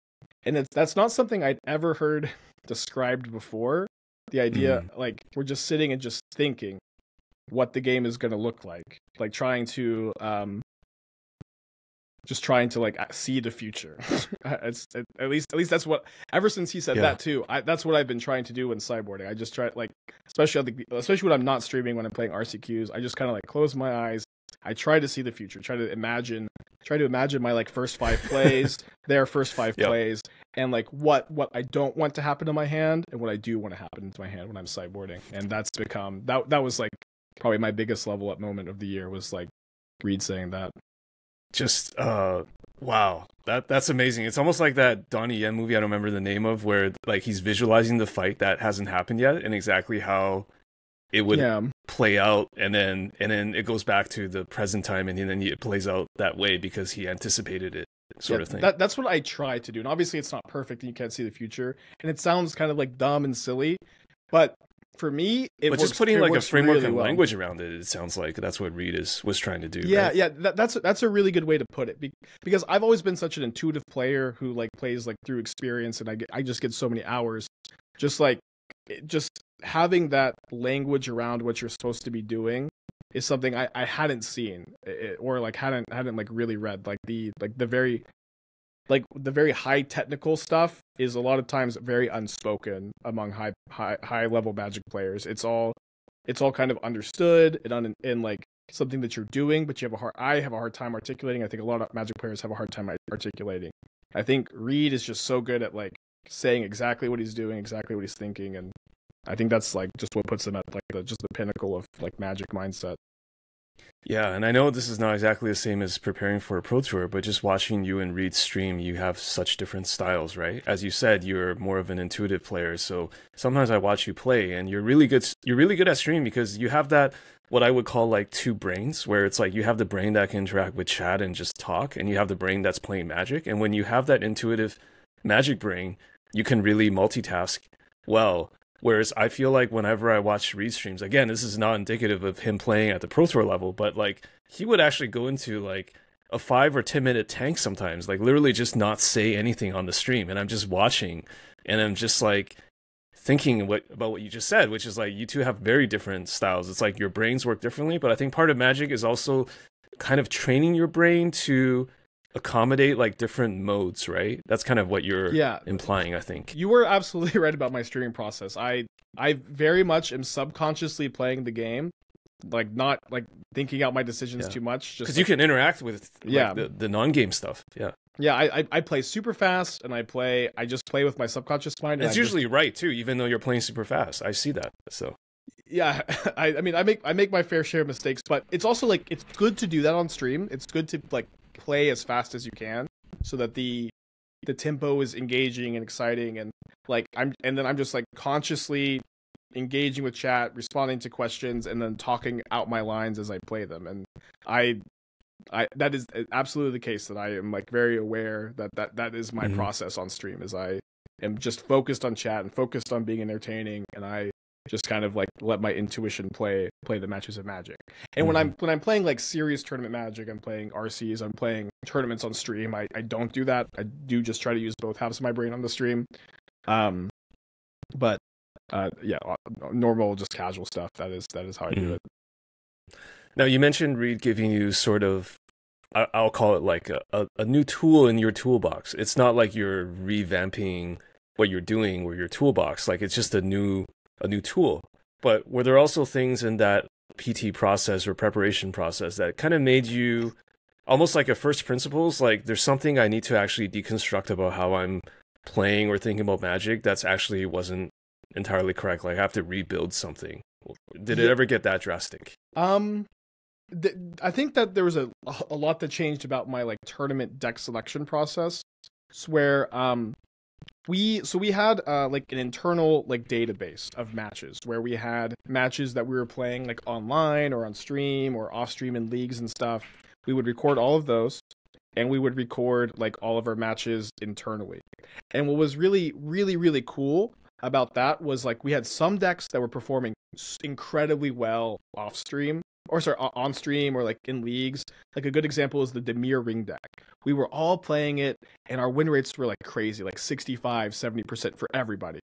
And that's not something I'd ever heard described before. The idea, like, we're just sitting and just thinking what the game is going to look like trying to like see the future. It's at least that's what. Ever since he said that too, that's what I've been trying to do when sideboarding. I just try like, especially when I'm not streaming, when I'm playing RCQs, I just kind of like close my eyes. I try to see the future. Try to imagine my like first 5 plays, their first 5 plays, and like what I don't want to happen to my hand and what I do want to happen to my hand when I'm sideboarding. And that's become that was like probably my biggest level up moment of the year, was like Reid saying that. Just wow, that's amazing. It's almost like that Donnie Yen movie I don't remember the name of, where like he's visualizing the fight that hasn't happened yet and exactly how it would play out, and then it goes back to the present time, and then it plays out that way because he anticipated it, sort of thing. That's what I try to do, and obviously it's not perfect and you can't see the future, and it sounds kind of like dumb and silly, but for me, but just putting like a framework and language around it, it sounds like that's what Reid was trying to do. Right? That's a really good way to put it, because I've always been such an intuitive player who like plays like through experience, and I just get so many hours, just having that language around what you're supposed to be doing is something I hadn't seen or like hadn't like really read. Like the very high technical stuff is a lot of times very unspoken among high level Magic players. It's all kind of understood and like something that you're doing, but I have a hard time articulating. I think a lot of Magic players have a hard time articulating. I think Reid is just so good at like saying exactly what he's doing, exactly what he's thinking, and I think that's like just what puts him at like the pinnacle of like Magic mindset. Yeah, and I know this is not exactly the same as preparing for a pro tour, but just watching you and Reid stream, you have such different styles, right? As you said, you're more of an intuitive player, so sometimes I watch you play, and you're really good at streaming because you have that what I would call like two brains, where it's like you have the brain that can interact with chat and just talk, and you have the brain that's playing Magic. And when you have that intuitive Magic brain, you can really multitask well. Whereas I feel like whenever I watch Reid streams, again, this is not indicative of him playing at the Pro Tour level, but like he would actually go into like a 5 or 10 minute tank sometimes, like literally just not say anything on the stream. And I'm just watching and I'm just like thinking about what you just said, which is like you two have very different styles. It's like your brains work differently, but I think part of Magic is also kind of training your brain to accommodate like different modes, right? That's kind of what you're implying, I think. You were absolutely right about my streaming process. I very much am subconsciously playing the game, like not like thinking out my decisions too much, just because you can interact with like, the non-game stuff. I play super fast, and I just play with my subconscious mind. It's usually right too, even though you're playing super fast. I see that. So yeah, I mean, I make my fair share of mistakes, but it's also like it's good to do that on stream. It's good to like play as fast as you can, so that the tempo is engaging and exciting, and like then I'm just like consciously engaging with chat, responding to questions, and then talking out my lines as I play them. And I that is absolutely the case, that I am like very aware that is my process on stream, is I am just focused on chat and focused on being entertaining, and I just kind of like let my intuition play the matches of Magic. And when I'm playing like serious tournament Magic, I'm playing RCs, I'm playing tournaments on stream, I don't do that. I do just try to use both halves of my brain on the stream. But normal, just casual stuff, that is how I do it. Now, you mentioned Reid giving you sort of, I'll call it like a new tool in your toolbox. It's not like you're revamping what you're doing or your toolbox. Like it's just a new tool. But were there also things in that PT process or preparation process that kind of made you almost like a first principles, like there's something I need to actually deconstruct about how I'm playing or thinking about Magic that's actually wasn't entirely correct, like I have to rebuild something? Did it ever get that drastic? I think that there was a lot that changed about my like tournament deck selection process, where we had like an internal like database of matches, where we had matches that we were playing like online or on stream or off stream in leagues and stuff. We would record all of those, and we would record like all of our matches internally. And what was really, really, really cool about that was like we had some decks that were performing incredibly well off stream, or sorry, on stream or like in leagues. Like a good example is the Demir Ring deck. We were all playing it, and our win rates were like crazy, like 65-70% for everybody.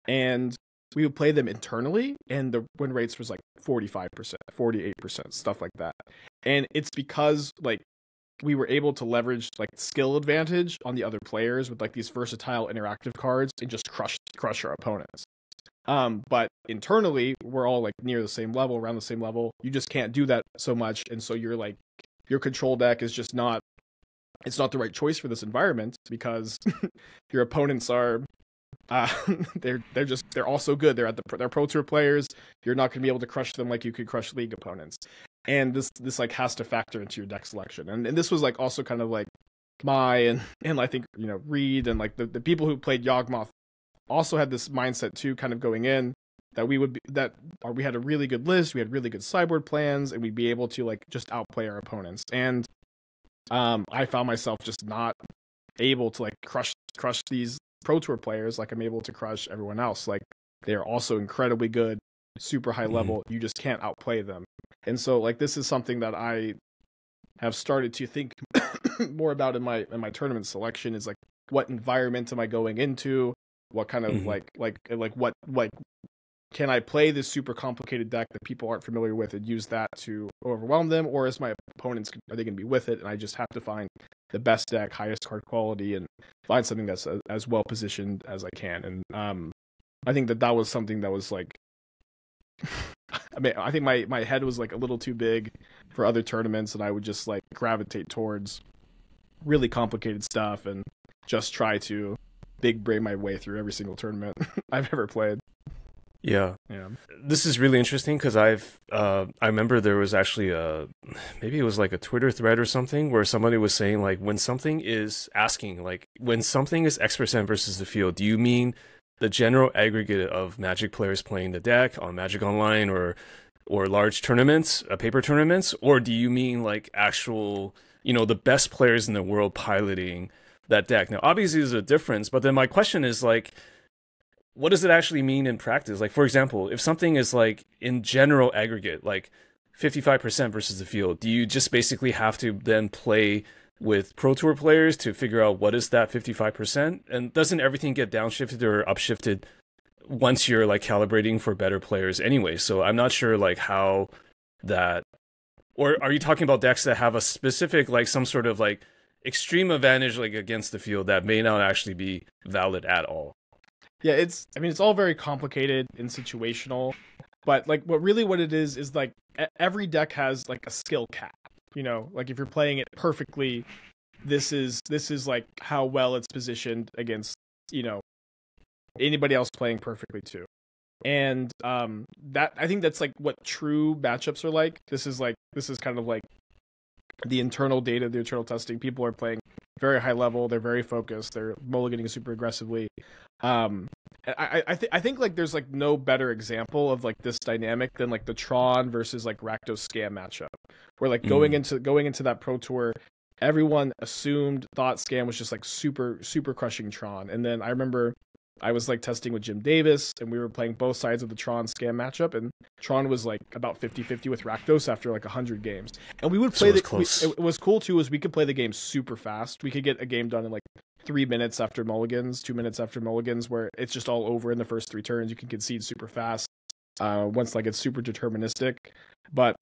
And we would play them internally, and the win rates was like 45%, 48%, stuff like that. And it's because like we were able to leverage like skill advantage on the other players with like these versatile interactive cards and just crush our opponents. But internally, we're all like near the same level, around the same level. You just can't do that so much, and so you're like your control deck is just not. It's not the right choice for this environment, because your opponents are, they're also good. They're Pro Tour players. You're not going to be able to crush them like you could crush league opponents. And this like has to factor into your deck selection. And this was like also kind of like and I think, you know, Reid and like the people who played Yawgmoth also had this mindset too, kind of going in, that we had a really good list, we had really good sideboard plans, and we'd be able to like just outplay our opponents. And I found myself just not able to like crush these Pro Tour players like I'm able to crush everyone else. Like they are also incredibly good, super high level. You just can't outplay them. And so like this is something that I have started to think more about in my tournament selection, is like what environment am I going into? What kind of what can I play this super complicated deck that people aren't familiar with and use that to overwhelm them, or is my opponents, are they going to be with it? And I just have to find the best deck, highest card quality, and find something that's as well positioned as I can. And I think that was something that was like, I mean, I think my head was like a little too big for other tournaments, and I would just like gravitate towards really complicated stuff and just try to big brain my way through every single tournament I've ever played. Yeah. This is really interesting because I remember there was actually maybe it was like a Twitter thread or something where somebody was saying like, when something is X% versus the field, do you mean the general aggregate of Magic players playing the deck on Magic Online or or large tournaments, paper tournaments, or do you mean like actual, the best players in the world piloting that deck? Now, obviously, there's a difference, but then my question is like, what does it actually mean in practice? Like, for example, if something is like in general aggregate, like 55% versus the field, do you just basically have to then play with Pro Tour players to figure out what is that 55%? And doesn't everything get downshifted or upshifted once you're like calibrating for better players anyway? So I'm not sure like how that, or are you talking about decks that have a specific, like some sort of like extreme advantage like against the field that may not actually be valid at all? Yeah, it's all very complicated and situational, but like what it is like every deck has like a skill cap. Like if you're playing it perfectly, this is like how well it's positioned against, anybody else playing perfectly too. And that, I think that's like what true matchups are like. This is kind of like the internal data, the internal testing. People are playing very high level, they're very focused, they're mulliganing super aggressively. I think like there's like no better example of like this dynamic than like the Tron versus like Rakdos Scam matchup, where like going into that Pro Tour, everyone thought Scam was just like super crushing Tron. And then I remember I was like testing with Jim Davis, and we were playing both sides of the Tron Scam matchup, and Tron was like about 50-50 with Rakdos after like 100 games. And we would play it was cool too, is we could play the game super fast. We could get a game done in like 3 minutes after mulligans, 2 minutes after mulligans, where it's just all over in the first 3 turns. You can concede super fast once like it's super deterministic. But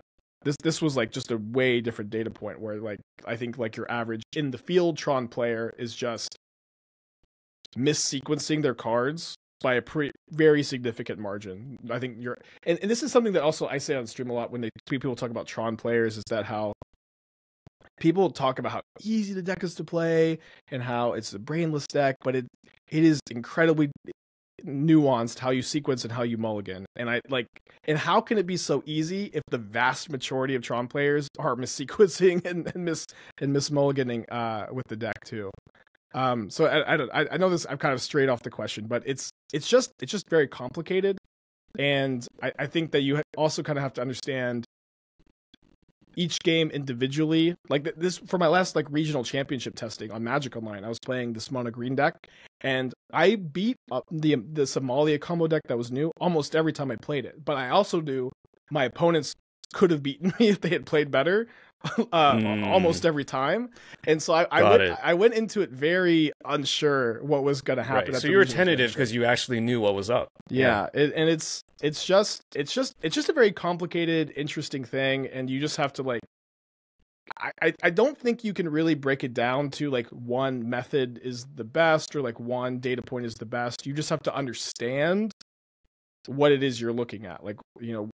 this was like just a way different data point, where like I think like your average in the field Tron player is just missequencing their cards by a very significant margin. I think and this is something that also I say on stream a lot when people talk about Tron players, is that how people talk about how easy the deck is to play and how it's a brainless deck, but it is incredibly nuanced how you sequence and how you mulligan. And how can it be so easy if the vast majority of Tron players are missequencing and miss mulliganing with the deck too? So I know this, I'm kind of straight off the question, but it's just very complicated. And I think that you also kind of have to understand each game individually. Like this, for my last like regional championship testing on Magic Online, I was playing this mono green deck, and I beat the Somalia combo deck that was new almost every time I played it. But I also knew my opponents could have beaten me if they had played better almost every time. And so I went into it very unsure what was going to happen. Right. So you were tentative because you actually knew what was up. Yeah. And it's just a very complicated, interesting thing. And you just have to like, I don't think you can really break it down to like one method is the best or like one data point is the best. You just have to understand what it is you're looking at. Like,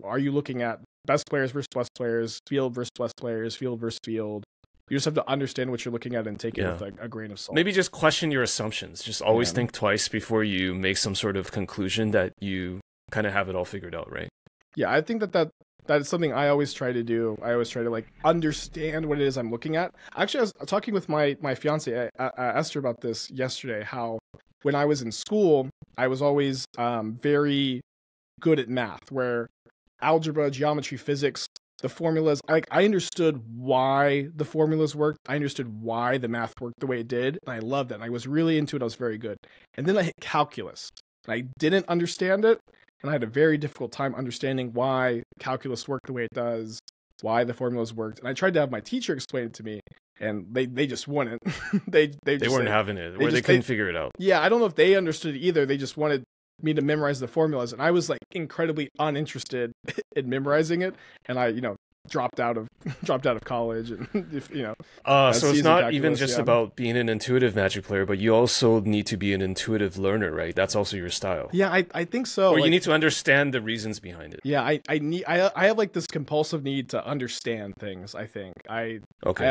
are you looking at best players versus best players, field versus best players, field versus field? You just have to understand what you're looking at and take it with like a grain of salt. Maybe just question your assumptions. Just always think twice before you make some sort of conclusion that you kind of have it all figured out, right? Yeah, I think that is something I always try to do. I always try to like understand what it is I'm looking at. Actually, I was talking with my fiance, I asked her about this yesterday, how when I was in school, I was always very good at math, where algebra, geometry, physics, the formulas, I understood why the formulas worked. I understood why the math worked the way it did. And I loved it. And I was really into it. I was very good. And then I hit calculus. And I didn't understand it. And I had a very difficult time understanding why calculus worked the way it does, why the formulas worked. And I tried to have my teacher explain it to me, and they just wouldn't. they weren't having it, or they couldn't figure it out. Yeah, I don't know if they understood it either. They just wanted me to memorize the formulas, and I was like incredibly uninterested in memorizing it, and I dropped out of college, and so it's not even just about being an intuitive Magic player, but you also need to be an intuitive learner, right? That's also your style. Yeah, I think so. Or you need to understand the reasons behind it. Yeah, I have like this compulsive need to understand things. I think I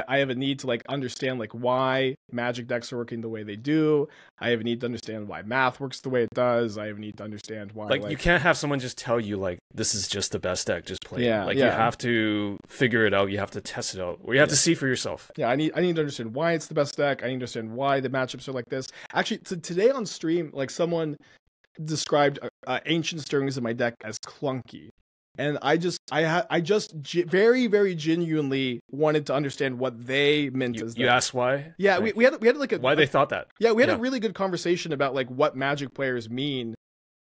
have a need to like understand like why Magic decks are working the way they do. I have a need to understand why math works the way it does. I have a need to understand why like you can't have someone just tell you like this is just the best deck, just play it. You have to figure it out, you have to test it out, or you have to see for yourself. Yeah, I need to understand why it's the best deck. I need to understand why the matchups are like this. Actually, today on stream, like someone described Ancient Stirrings in my deck as clunky, And I just very, very genuinely wanted to understand what they meant as that. You asked why? Yeah, we had like why they thought that. Yeah, we had a really good conversation about like what Magic players mean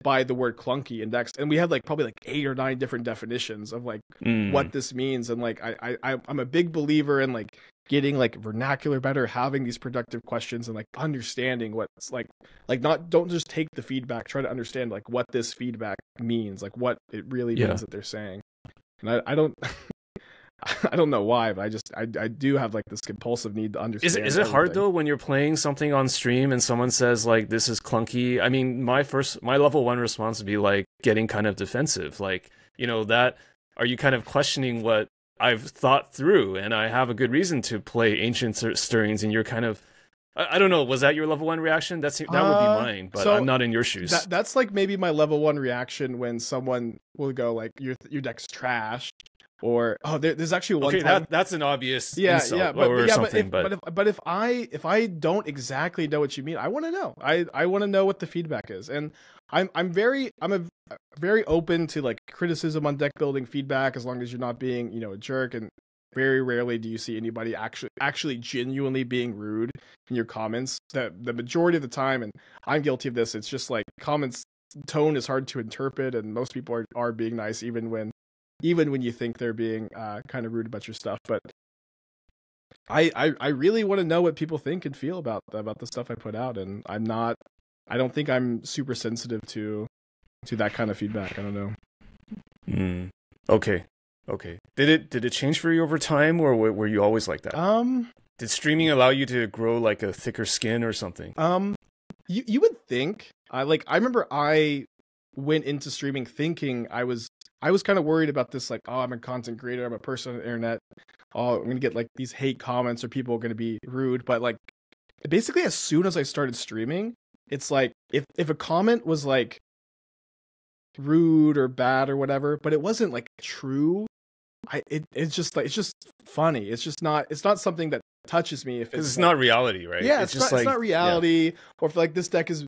by the word clunky in decks, and we had like probably like 8 or 9 different definitions of like what this means. And like I'm a big believer in like getting like vernacular better, having these productive questions, and like understanding what's like don't just take the feedback, try to understand like what this feedback means, like what it really means that they're saying. And I don't I don't know why, but I do have like this compulsive need to understand. Is it hard though when you're playing something on stream and someone says like this is clunky? I mean, my level 1 response would be like getting kind of defensive, like, you know, that are you kind of questioning what I've thought through, and I have a good reason to play Ancient Stirrings, and you're kind of, I don't know, was that your level 1 reaction? That would be mine, but so I'm not in your shoes. That's like maybe my level 1 reaction when someone will go like your deck's trash, or there's actually one. Okay, that's an obvious insult or something. But if I don't exactly know what you mean, I want to know. I want to know what the feedback is, and I'm very open to like criticism on deck building feedback, as long as you're not being, you know, a jerk. And very rarely do you see anybody actually genuinely being rude in your comments. The majority of the time, and I'm guilty of this, it's just like comments tone is hard to interpret, and most people are being nice even when you think they're being kind of rude about your stuff. But I really want to know what people think and feel about the stuff I put out, and I don't think I'm super sensitive to that kind of feedback. I don't know. Okay. Did it change for you over time, or were you always like that? Did streaming allow you to grow like a thicker skin or something? You would think. I remember I went into streaming thinking I was kind of worried about this, like, oh, I'm a content creator, I'm a person on the internet, oh, I'm gonna get like these hate comments, or people are gonna be rude. But like basically as soon as I started streaming, it's like if a comment was like rude or bad or whatever, but it wasn't like true, it's just funny. It's not something that touches me if it's not reality, right? Yeah, it's not reality. Yeah. Or if like this deck is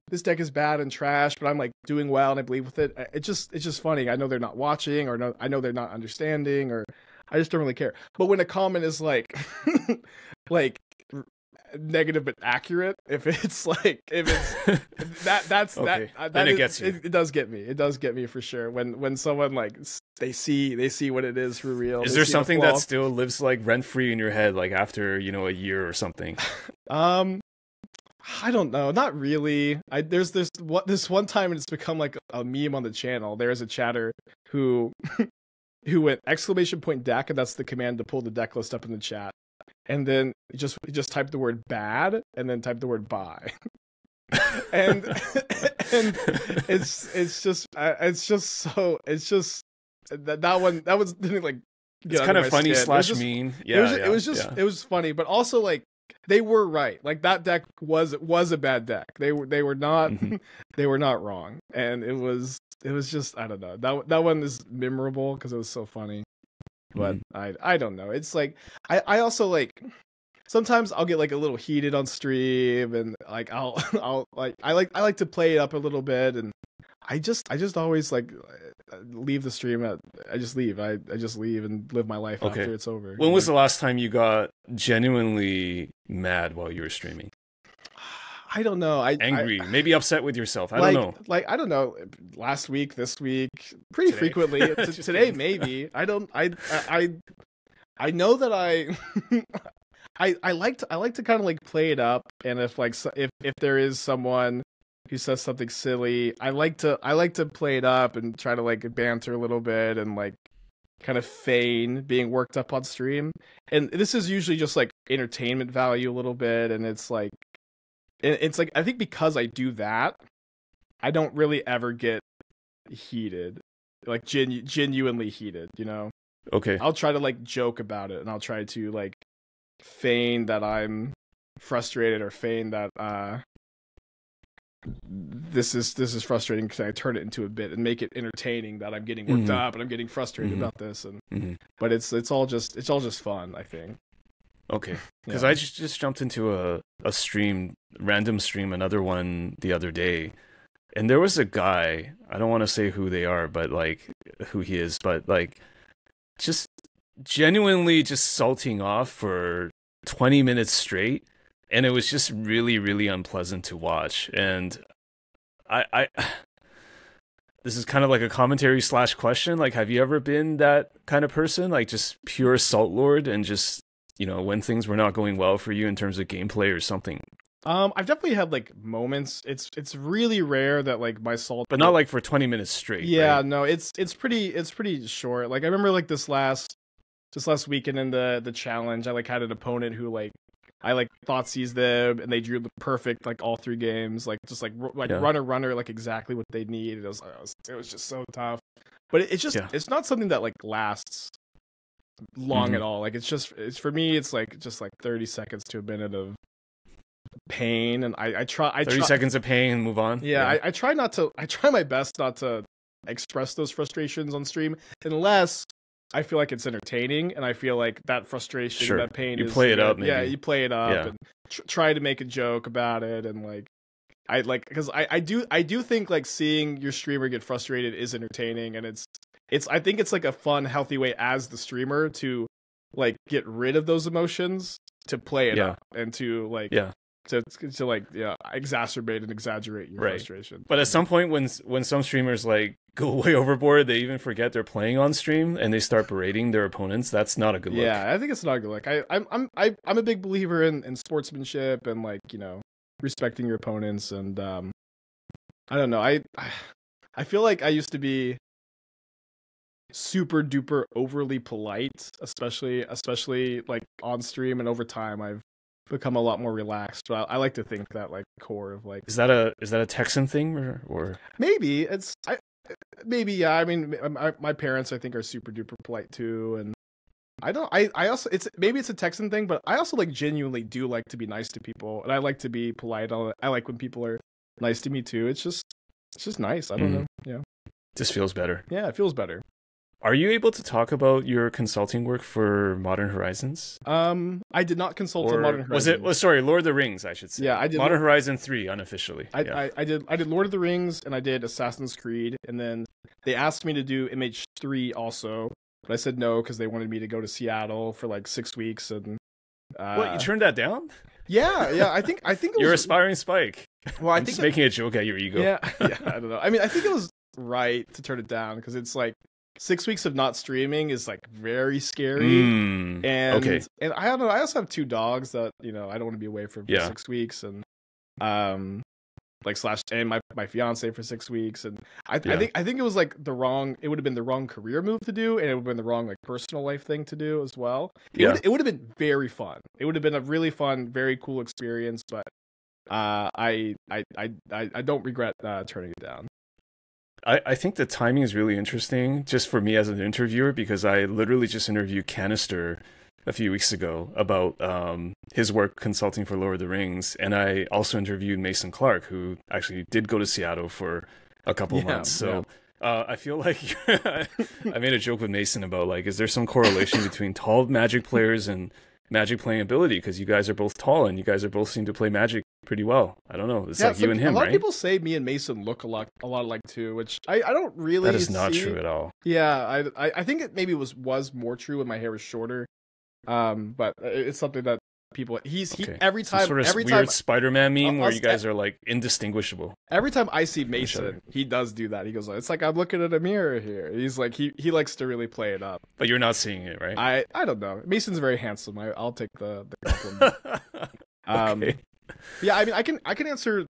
bad and trash, but I'm like doing well and I believe with it. It's just funny. I know they're not watching, or I know they're not understanding, or I just don't really care. But when a comment is like like negative but accurate, if it's that's okay. that it gets you. It does get me for sure when someone like they see what it is for real. Is there something that still lives like rent free in your head, like after, you know, a year or something? I don't know, not really. There's this one time, and it's become like a meme on the channel. There's a chatter who went !deck, and that's the command to pull the deck list up in the chat. And then just type the word bad and then type the word buy. and it's just that one didn't like it's kind of funny / mean. It was funny, but also like they were right. Like that deck was a bad deck. They were not they were not wrong. And it was just, I don't know. That one is memorable because it was so funny. But I don't know. It's like I also like sometimes I'll get like a little heated on stream, and like I'll like I like to play it up a little bit, and I just always like leave the stream. I just leave and live my life after it's over. When was the last time you got genuinely mad while you were streaming? I don't know. Angry, maybe upset with yourself. I don't know. Like, I don't know. Last week, this week, pretty frequently. Today, maybe. I know that I like to kind of like play it up, and if there is someone who says something silly, I like to play it up and try to like banter a little bit and like kind of feign being worked up on stream. And this is usually just like entertainment value a little bit, and it's like I think because I do that, I don't really ever get heated, like genuinely heated, you know? Okay. I'll try to like joke about it, and I'll try to like feign that I'm frustrated, or feign that this is frustrating, because I turn it into a bit and make it entertaining that I'm getting worked up and I'm getting frustrated about this, and but it's all just fun, I think. Okay, because I just jumped into a random stream, another one the other day, and there was a guy, I don't want to say who they are, but like who he is, but like just genuinely just salting off for 20 minutes straight, and it was just really, really unpleasant to watch. And I this is kind of like a commentary slash question. Like, have you ever been that kind of person? Like just pure salt lord, and just, you know, when things were not going well for you in terms of gameplay or something? I've definitely had like moments. It's really rare that like my salt, but not like for 20 minutes straight. Yeah, right? no, it's pretty short. Like I remember like this last weekend in the challenge, I like had an opponent who like I like thought sees them, and they drew the perfect like all 3 games, like just like runner like exactly what they need. It was just so tough. But it's just it's not something that like lasts long at all. Like it's for me, it's like just like 30 seconds to a minute of pain, and I try 30 seconds of pain and move on. I try my best not to express those frustrations on stream unless I feel like it's entertaining, and I feel like that frustration, that pain, you play it up. Maybe. Yeah, you play it up and try to make a joke about it, and like I like, because I do think like seeing your streamer get frustrated is entertaining, and it's I think it's like a fun, healthy way as the streamer to like get rid of those emotions, to play it up, and to like to like exacerbate and exaggerate your frustration. But at some point, when some streamers like go way overboard, they even forget they're playing on stream and they start berating their opponents. That's not a good look. Yeah, I think it's not a good look. I'm a big believer in sportsmanship and like, you know, respecting your opponents, and I don't know. I feel like I used to be super duper overly polite, especially like on stream, and over time I've become a lot more relaxed. But I like to think that like core of like, is that a Texan thing or maybe yeah. I mean, my parents I think are super duper polite too, and I also maybe it's a Texan thing, but I also like genuinely do like to be nice to people, and I like to be polite. I like when people are nice to me too. It's just nice. I don't know. Yeah, just feels better. Yeah, it feels better. Are you able to talk about your consulting work for Modern Horizons? I did not consult on Modern Horizons. Sorry, Lord of the Rings, I should say. Yeah, I did. Modern Horizon 3 unofficially. I did Lord of the Rings, and I did Assassin's Creed, and then they asked me to do MH3 also, but I said no because they wanted me to go to Seattle for like 6 weeks, and what, you turned that down? Yeah. I think it was, you're Aspiringspike. Well, I'm just making a joke at your ego. Yeah. I don't know. I mean, I think it was right to turn it down because it's like 6 weeks of not streaming is like very scary. And I don't know. I also have 2 dogs that, you know, I don't want to be away from for 6 weeks, and like and my fiance for 6 weeks, and I think it was like it would have been the wrong career move to do, and it would have been the wrong like personal life thing to do as well. It would have been very fun. It would have been a really fun, very cool experience, but I don't regret turning it down. I think the timing is really interesting just for me as an interviewer, because I literally just interviewed Canister a few weeks ago about his work consulting for Lord of the Rings, and I also interviewed Mason Clark, who actually did go to Seattle for a couple of months. So I feel like I made a joke with Mason about like, is there some correlation between tall Magic players and Magic playing ability? Because you guys are both tall and you guys are both seem to play Magic pretty well. I don't know. It's like you and him, right? A lot of people say me and Mason look a lot alike too, which I don't really. That is not true at all. Yeah, I think it maybe was more true when my hair was shorter. But it's something that people every time weird Spider-Man meme where you guys are like indistinguishable. Every time I see Mason, he does do that. He goes, it's like I'm looking at a mirror here. He's like he likes to really play it up. But you're not seeing it, right? I don't know. Mason's very handsome. I'll take the compliment. Okay. Yeah, I mean, I can answer.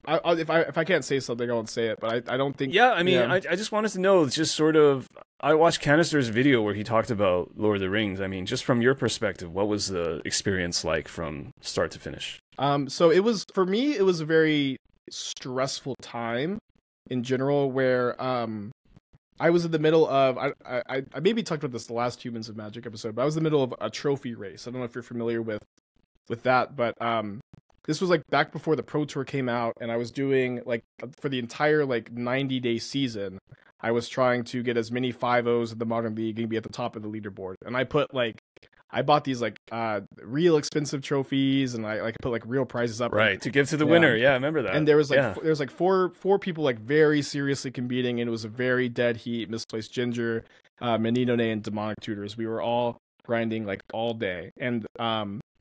If I can't say something, I won't say it. But I don't think. Yeah, I mean, I just wanted to know, just sort of. I watched Canister's video where he talked about Lord of the Rings. I mean, just from your perspective, what was the experience like from start to finish? So it was, for me, it was a very stressful time in general, where I was in the middle of I maybe talked about this the last Humans of Magic episode, but I was in the middle of a trophy race. I don't know if you're familiar with that, but this was like back before the Pro Tour came out, and I was doing like for the entire like 90-day season, I was trying to get as many 5-0s in the Modern League and be at the top of the leaderboard. And I put like I bought these like real expensive trophies, and I like put like real prizes up. Right, to give to the winner. Yeah, I remember that. And there was like there was like four people like very seriously competing, and it was a very dead heat. Misplaced Ginger, Menino, and Demonic Tutors. We were all grinding like all day, and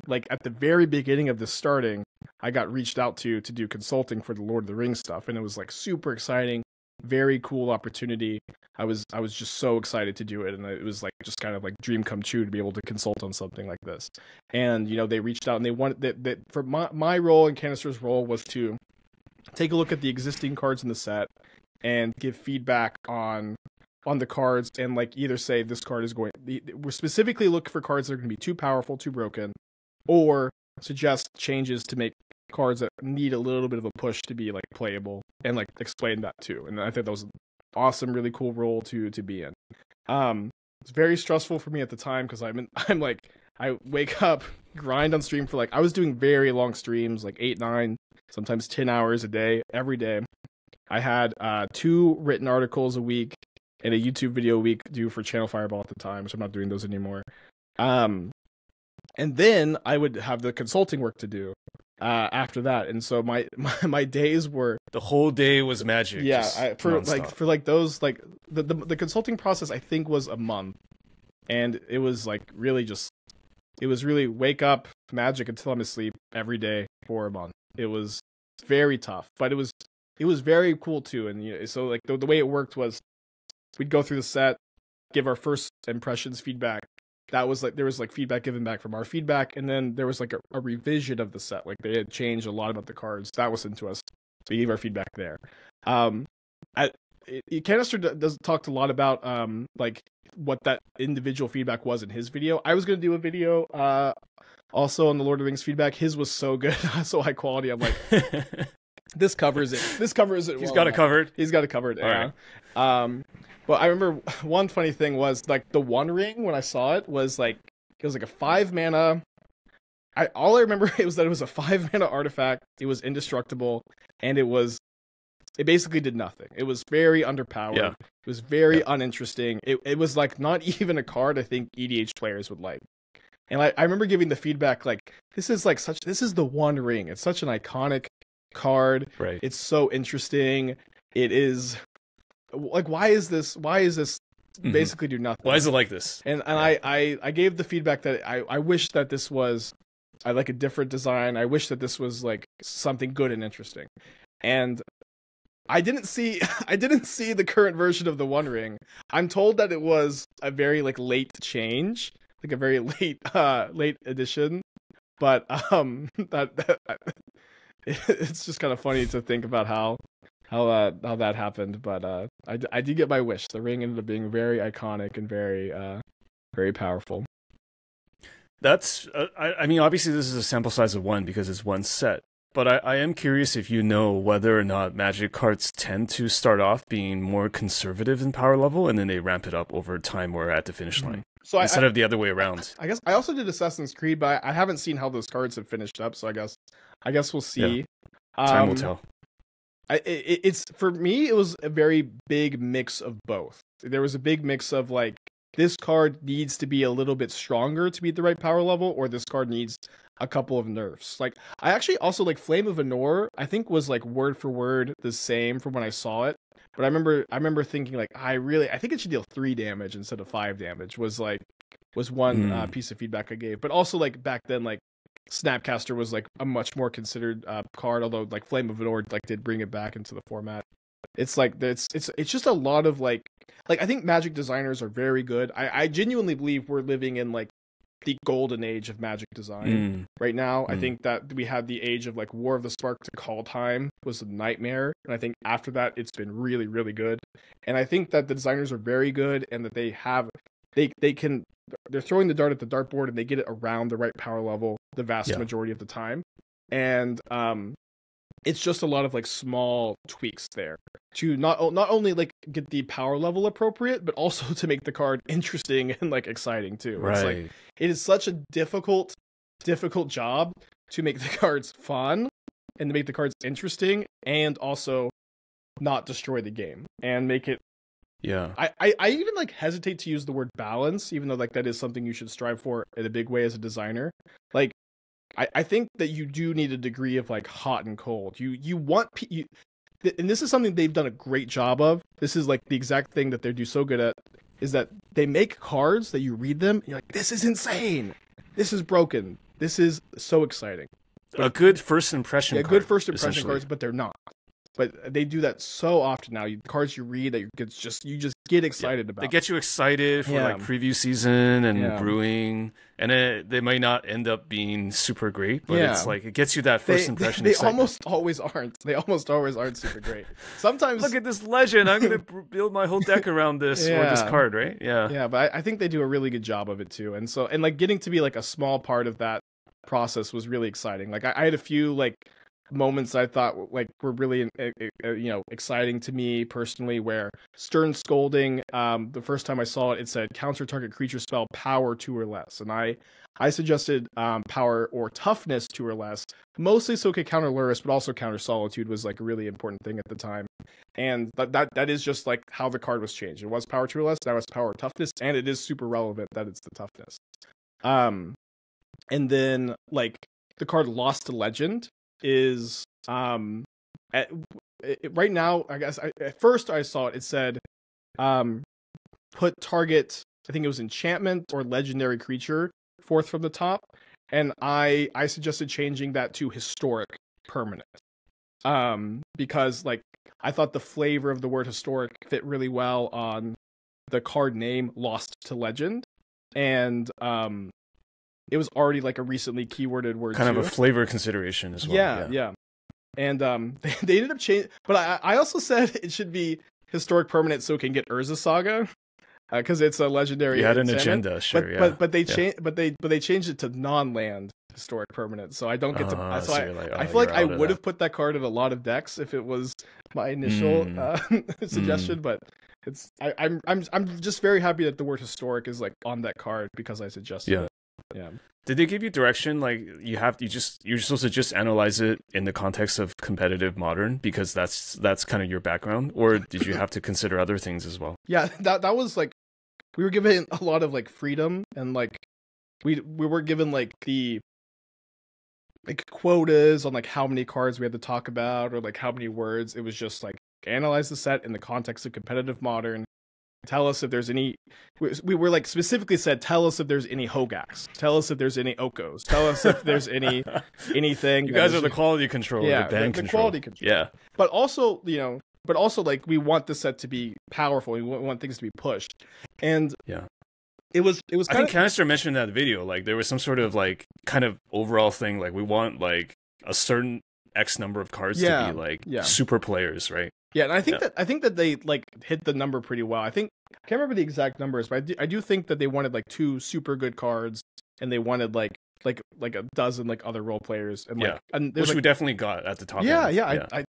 like at the very beginning of this starting, I got reached out to do consulting for the Lord of the Rings stuff, and it was like super exciting, very cool opportunity. I was just so excited to do it, and it was like just kind of like dream come true to be able to consult on something like this. And you know, they reached out and they wanted that for my role and Canister's role was to take a look at the existing cards in the set and give feedback on the cards, and like either say this card is going. We're specifically looking for cards that are going to be too powerful, too broken, or suggest changes to make cards that need a little bit of a push to be like playable, and like explain that too. And I think that was an awesome, really cool role to be in. It's very stressful for me at the time because I'm like I wake up, grind on stream for like I was doing very long streams, like 8, 9, sometimes 10 hours a day, every day. I had 2 written articles a week and a YouTube video a week due for Channel Fireball at the time, which I'm not doing those anymore. And then I would have the consulting work to do after that, and so my days were the whole day was magic. Yeah, for those like the consulting process I think was a month, and it was like really wake up magic until I'm asleep every day for a month. It was very tough, but it was very cool too. And you know, so like the way it worked was we'd go through the set, give our first impressions feedback. That was like there was like feedback given back from our feedback, and then there was like a revision of the set. Like they had changed a lot about the cards that was into us, so we gave our feedback there. Canister talked a lot about like what that individual feedback was in his video. I was going to do a video also on the Lord of the Rings feedback. His was so good, so high quality. I'm like, this covers it. This covers it. He's got it covered. He's got it covered. All yeah. Right. But I remember one funny thing was like the One Ring when I saw it was like it was like a 5 mana. All I remember was that it was a 5 mana artifact. It was indestructible, and it basically did nothing. It was very underpowered. Yeah. It was very uninteresting. It was like not even a card I think EDH players would like. And I remember giving the feedback like this is the One Ring. It's such an iconic card. Right. It's so interesting. It is like why is this basically do nothing? Why is it like this? And I gave the feedback that I wish that this was I like a different design. I wish that this was like something good and interesting. And I didn't see the current version of the One Ring. I'm told that it was a very like late change, like a very late edition. But it's just kind of funny to think about how that happened. But I did get my wish. The ring ended up being very iconic and very powerful. That's I mean, obviously this is a sample size of 1 because it's 1 set. But I am curious if you know whether or not Magic cards tend to start off being more conservative in power level, and then they ramp it up over time or at the finish line. So instead of the other way around. I guess I also did Assassin's Creed, but I haven't seen how those cards have finished up. So I guess we'll see. Yeah. Time will tell. It's for me. It was a very big mix of both. There was a big mix of like this card needs to be a little bit stronger to be at the right power level, or this card needs a couple of nerfs. Like I actually also like Flame of Anor, I think was like word for word the same from when I saw it. But I remember thinking like I think it should deal 3 damage instead of 5 damage was one piece of feedback I gave. But also like back then like Snapcaster was like a much more considered card, although like Flame of Anor like did bring it back into the format. It's like it's just a lot of like I think Magic designers are very good. I genuinely believe we're living in like the golden age of Magic design right now. I think that we had the age of like War of the Spark to Call Time was a nightmare, and I think after that it's been really really good. And I think that the designers are very good, and that they're throwing the dart at the dartboard and they get it around the right power level the vast majority of the time. And it's just a lot of like small tweaks there to not only like get the power level appropriate, but also to make the card interesting and like exciting too. Right. It's like it is such a difficult job to make the cards fun and to make the cards interesting and also not destroy the game and make it Yeah. I even like hesitate to use the word balance, even though like that is something you should strive for in a big way as a designer. Like I think that you do need a degree of like hot and cold. You want and this is something they've done a great job of. This is like the exact thing that they do so good at, is that they make cards that you read them and you're like, this is insane. This is broken. This is so exciting. But, a good first impression card. Good first impression cards, but they're not. But they do that so often now. Cards you read that you just get excited about. They get you excited for like preview season and brewing, and they might not end up being super great, but it's like it gets you that first impression. They almost always aren't. They almost always aren't super great. Sometimes look at this legend. I'm gonna build my whole deck around this or this card, right? Yeah, yeah. But I think they do a really good job of it too. And so like getting to be like a small part of that process was really exciting. Like I had a few like moments I thought like were really exciting to me personally, where Stern Scolding, the first time I saw it, it said counter target creature spell power 2 or less, and I suggested power or toughness 2 or less, mostly so it could counter Lurrus, but also counter Solitude was like a really important thing at the time. And that is just like how the card was changed. It was power 2 or less, now it's power or toughness, and it is super relevant that it's the toughness. And then like the card Lost to Legend is right now, I guess at first I saw it said put target, I think it was enchantment or legendary creature fourth from the top, and I suggested changing that to historic permanent, because like I thought the flavor of the word historic fit really well on the card name Lost to Legend, and it was already like a recently keyworded word, kind too. of a flavor consideration as well. Yeah. And they ended up changing, but I also said it should be historic permanent so it can get Urza Saga, because it's a legendary. You had an agenda, sure. But they changed it to non-land historic permanent, so I don't get to. So I feel like I would have put that card in a lot of decks if it was my initial suggestion, but it's I'm just very happy that the word historic is like on that card because I suggested it. Yeah. Did they give you direction? Like you're supposed to just analyze it in the context of competitive modern because that's kind of your background, or did you have to consider other things as well? Yeah, that was like we were given a lot of like freedom, and like we were given like the like quotas on like how many cards we had to talk about or like how many words. It was just like analyze the set in the context of competitive modern. Tell us if there's any. We were like specifically said. Tell us if there's any Hogaaks. Tell us if there's any Okos. Tell us if there's anything. You guys are the quality control. Yeah, the quality control. Yeah, but also like we want the set to be powerful. We want things to be pushed, and it was. I think Canister mentioned in that video. Like there was some sort of like kind of overall thing. Like we want like a certain X number of cards to be like super players, right? Yeah, and I think that they like hit the number pretty well. I can't remember the exact numbers, but I do think that they wanted like 2 super good cards, and they wanted like a dozen like other role players, and like and which like, we definitely got at the top. I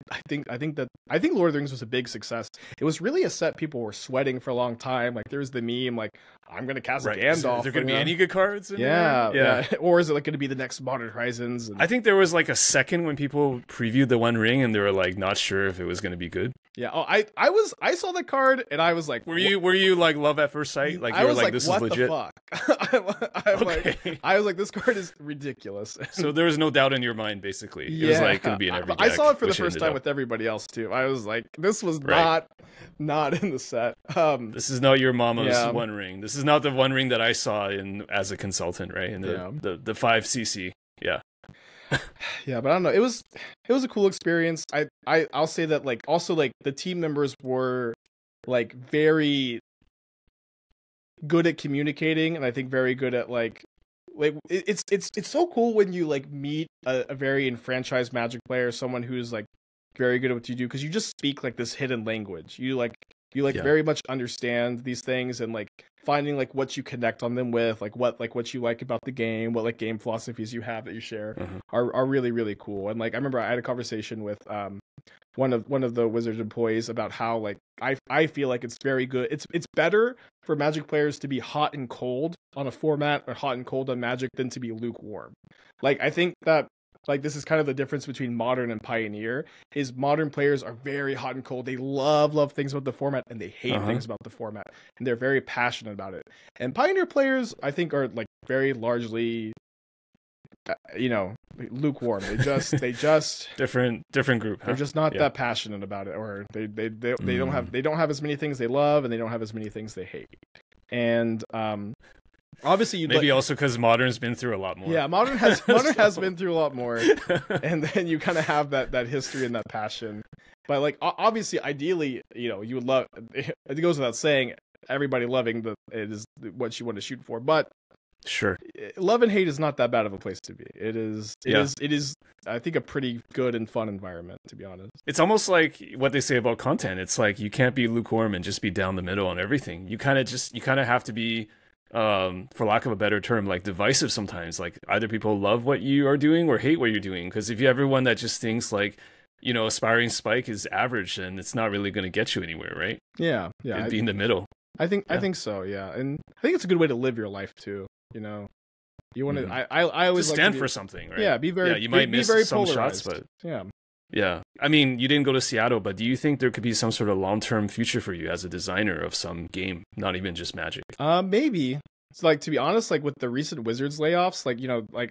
think Lord of the Rings was a big success. It was really a set people were sweating for a long time. Like there's the meme like I'm gonna cast Gandalf. Is there gonna be any good cards in there? Or is it like gonna be the next Modern Horizons? I think there was like a second when people previewed the One Ring and they were like not sure if it was gonna be good. Yeah. Oh, I saw the card and I was like, were you like love at first sight? Like you were like, this is legit. What the fuck? I was like, this card is ridiculous. So there was no doubt in your mind, basically. It was like gonna be in every deck. I saw it for the first time with everybody else too. I was like, this was not in the set. This is not your mama's One Ring. This is not the One Ring that I saw in as a consultant, right? In the 5cc. Yeah. Yeah, but I don't know. It was a cool experience. I'll say that like also like the team members were like very good at communicating, and I think very good at like it's so cool when you like meet a very enfranchised Magic player, someone who's like very good at what you do, because you just speak like this hidden language. You very much understand these things, and like finding like what you connect on them with, like what you like about the game, what like game philosophies you have that you share are really, really cool. And like I remember I had a conversation with one of the Wizards employees about how like I feel like it's very good. It's better for Magic players to be hot and cold on a format or hot and cold on Magic than to be lukewarm. Like I think that like this is kind of the difference between modern and pioneer, is modern players are very hot and cold. They love things about the format, and they hate things about the format, and they're very passionate about it. And pioneer players, I think, are like very largely, lukewarm. They just different group. They're just not that passionate about it, or they don't have as many things they love, and they don't have as many things they hate. And obviously, maybe also because modern's been through a lot more. Yeah, modern has been through a lot more, and then you kind of have that history and that passion. But like obviously, ideally, you would love. It goes without saying, everybody loving it is what you want to shoot for. But sure, love and hate is not that bad of a place to be. It is. I think, a pretty good and fun environment, to be honest. It's almost like what they say about content. It's like you can't be lukewarm and just be down the middle on everything. You kind of have to be, for lack of a better term, like divisive sometimes. Like either people love what you are doing or hate what you're doing. Because if you have everyone that just thinks like, Aspiringspike is average, then it's not really going to get you anywhere, right? Yeah. It'd be in the middle. I think so. Yeah, and I think it's a good way to live your life too. You want to. I always just stand for something, right? Yeah, be very. Yeah, you might miss very some polarized. shots, but yeah. Yeah, I mean, you didn't go to Seattle, but do you think there could be some sort of long-term future for you as a designer of some game, not even just Magic? Maybe. It's like, to be honest, like with the recent Wizards layoffs, like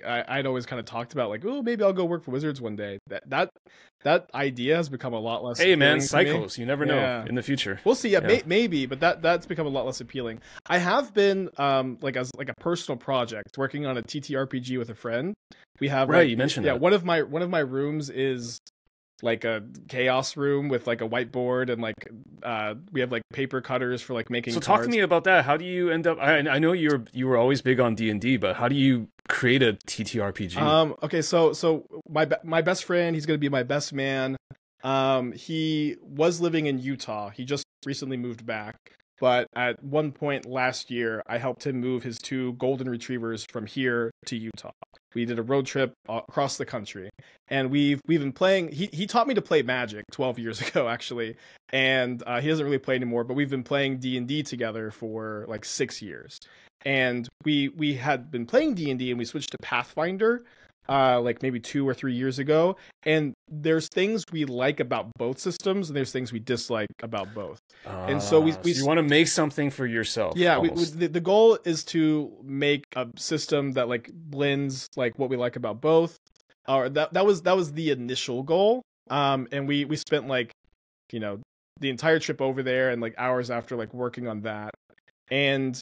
I'd always kind of talked about like, oh, maybe I'll go work for Wizards one day. That idea has become a lot less. Hey man, cycles. You never know in the future. We'll see. Yeah. Maybe, but that's become a lot less appealing. I have been like as like a personal project working on a TTRPG with a friend. We have you mentioned that. One of my rooms is like a chaos room with like a whiteboard, and like we have like paper cutters for like making cards. Talk to me about that. How do you end up, I know you were always big on D&D, but how do you create a TTRPG? Okay, so my best friend, he's gonna be my best man. He was living in Utah. He just recently moved back, but at one point last year I helped him move his 2 golden retrievers from here to Utah. We did a road trip across the country, and we've been playing. He taught me to play Magic 12 years ago, actually, and he doesn't really play anymore. But we've been playing D&D together for like 6 years, and we had been playing D&D, and we switched to Pathfinder like maybe 2 or 3 years ago. And there's things we like about both systems, and there's things we dislike about both. And so we you want to make something for yourself. Yeah, the goal is to make a system that like blends like what we like about both. Or that was the initial goal. And we spent like, the entire trip over there and like hours after like working on that. And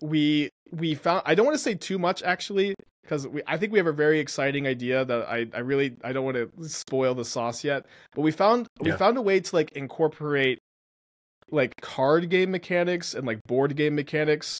we found, I don't want to say too much actually, because I think we have a very exciting idea that I don't want to spoil the sauce yet, but we found a way to like incorporate like card game mechanics and like board game mechanics